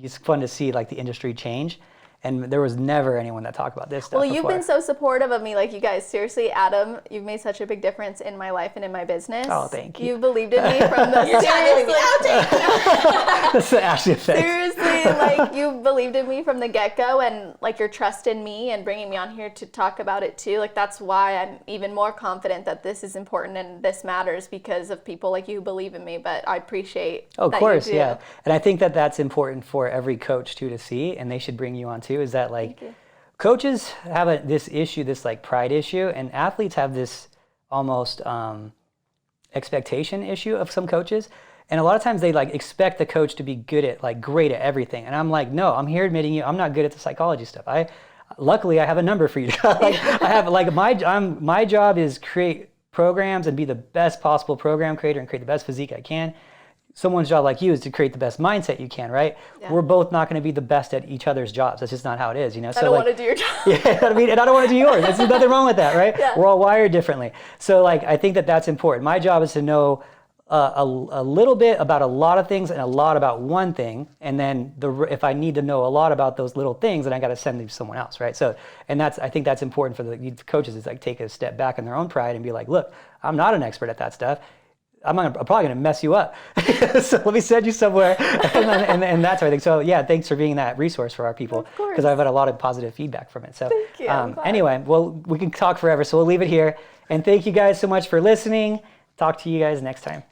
it's fun to see like the industry change, and there was never anyone that talked about this stuff. Well, you've before. been so supportive of me. Like, you guys, seriously, Adam, you've made such a big difference in my life and in my business. Oh, thank you. You believed in me from the You're not doing the outtake. That's the Ashley effect. seriously, like, you believed in me from the get-go, and like your trust in me and bringing me on here to talk about it too. Like, that's why I'm even more confident that this is important and this matters, because of people like you who believe in me. But I appreciate Oh, of that course, you do. yeah. And I think that that's important for every coach too to see, and they should bring you on too. Is that like coaches have this issue, this like pride issue, and athletes have this almost expectation issue of some coaches. And a lot of times they like expect the coach to be great at everything. And I'm like, no, I'm here admitting I'm not good at the psychology stuff. Luckily I have a number for you. My job is create programs and be the best possible program creator and create the best physique I can. Someone's job like you is to create the best mindset you can, right? Yeah. We're both not going to be the best at each other's jobs. That's just not how it is, I don't want to do your job. Yeah, I mean, and I don't want to do yours. There's nothing wrong with that, right? Yeah. We're all wired differently. So like, I think that that's important. My job is to know a little bit about a lot of things and a lot about one thing. And then if I need to know a lot about those little things, then I got to send them to someone else, right? So, and I think that's important for the coaches, is like take a step back in their own pride and be like, look, I'm not an expert at that stuff. I'm probably going to mess you up. So let me send you somewhere. and that sort of thing. So yeah, thanks for being that resource for our people. Of course. Because I've had a lot of positive feedback from it. So Thank you. I'm glad. anyway, well, we can talk forever. So we'll leave it here. And thank you guys so much for listening. Talk to you guys next time.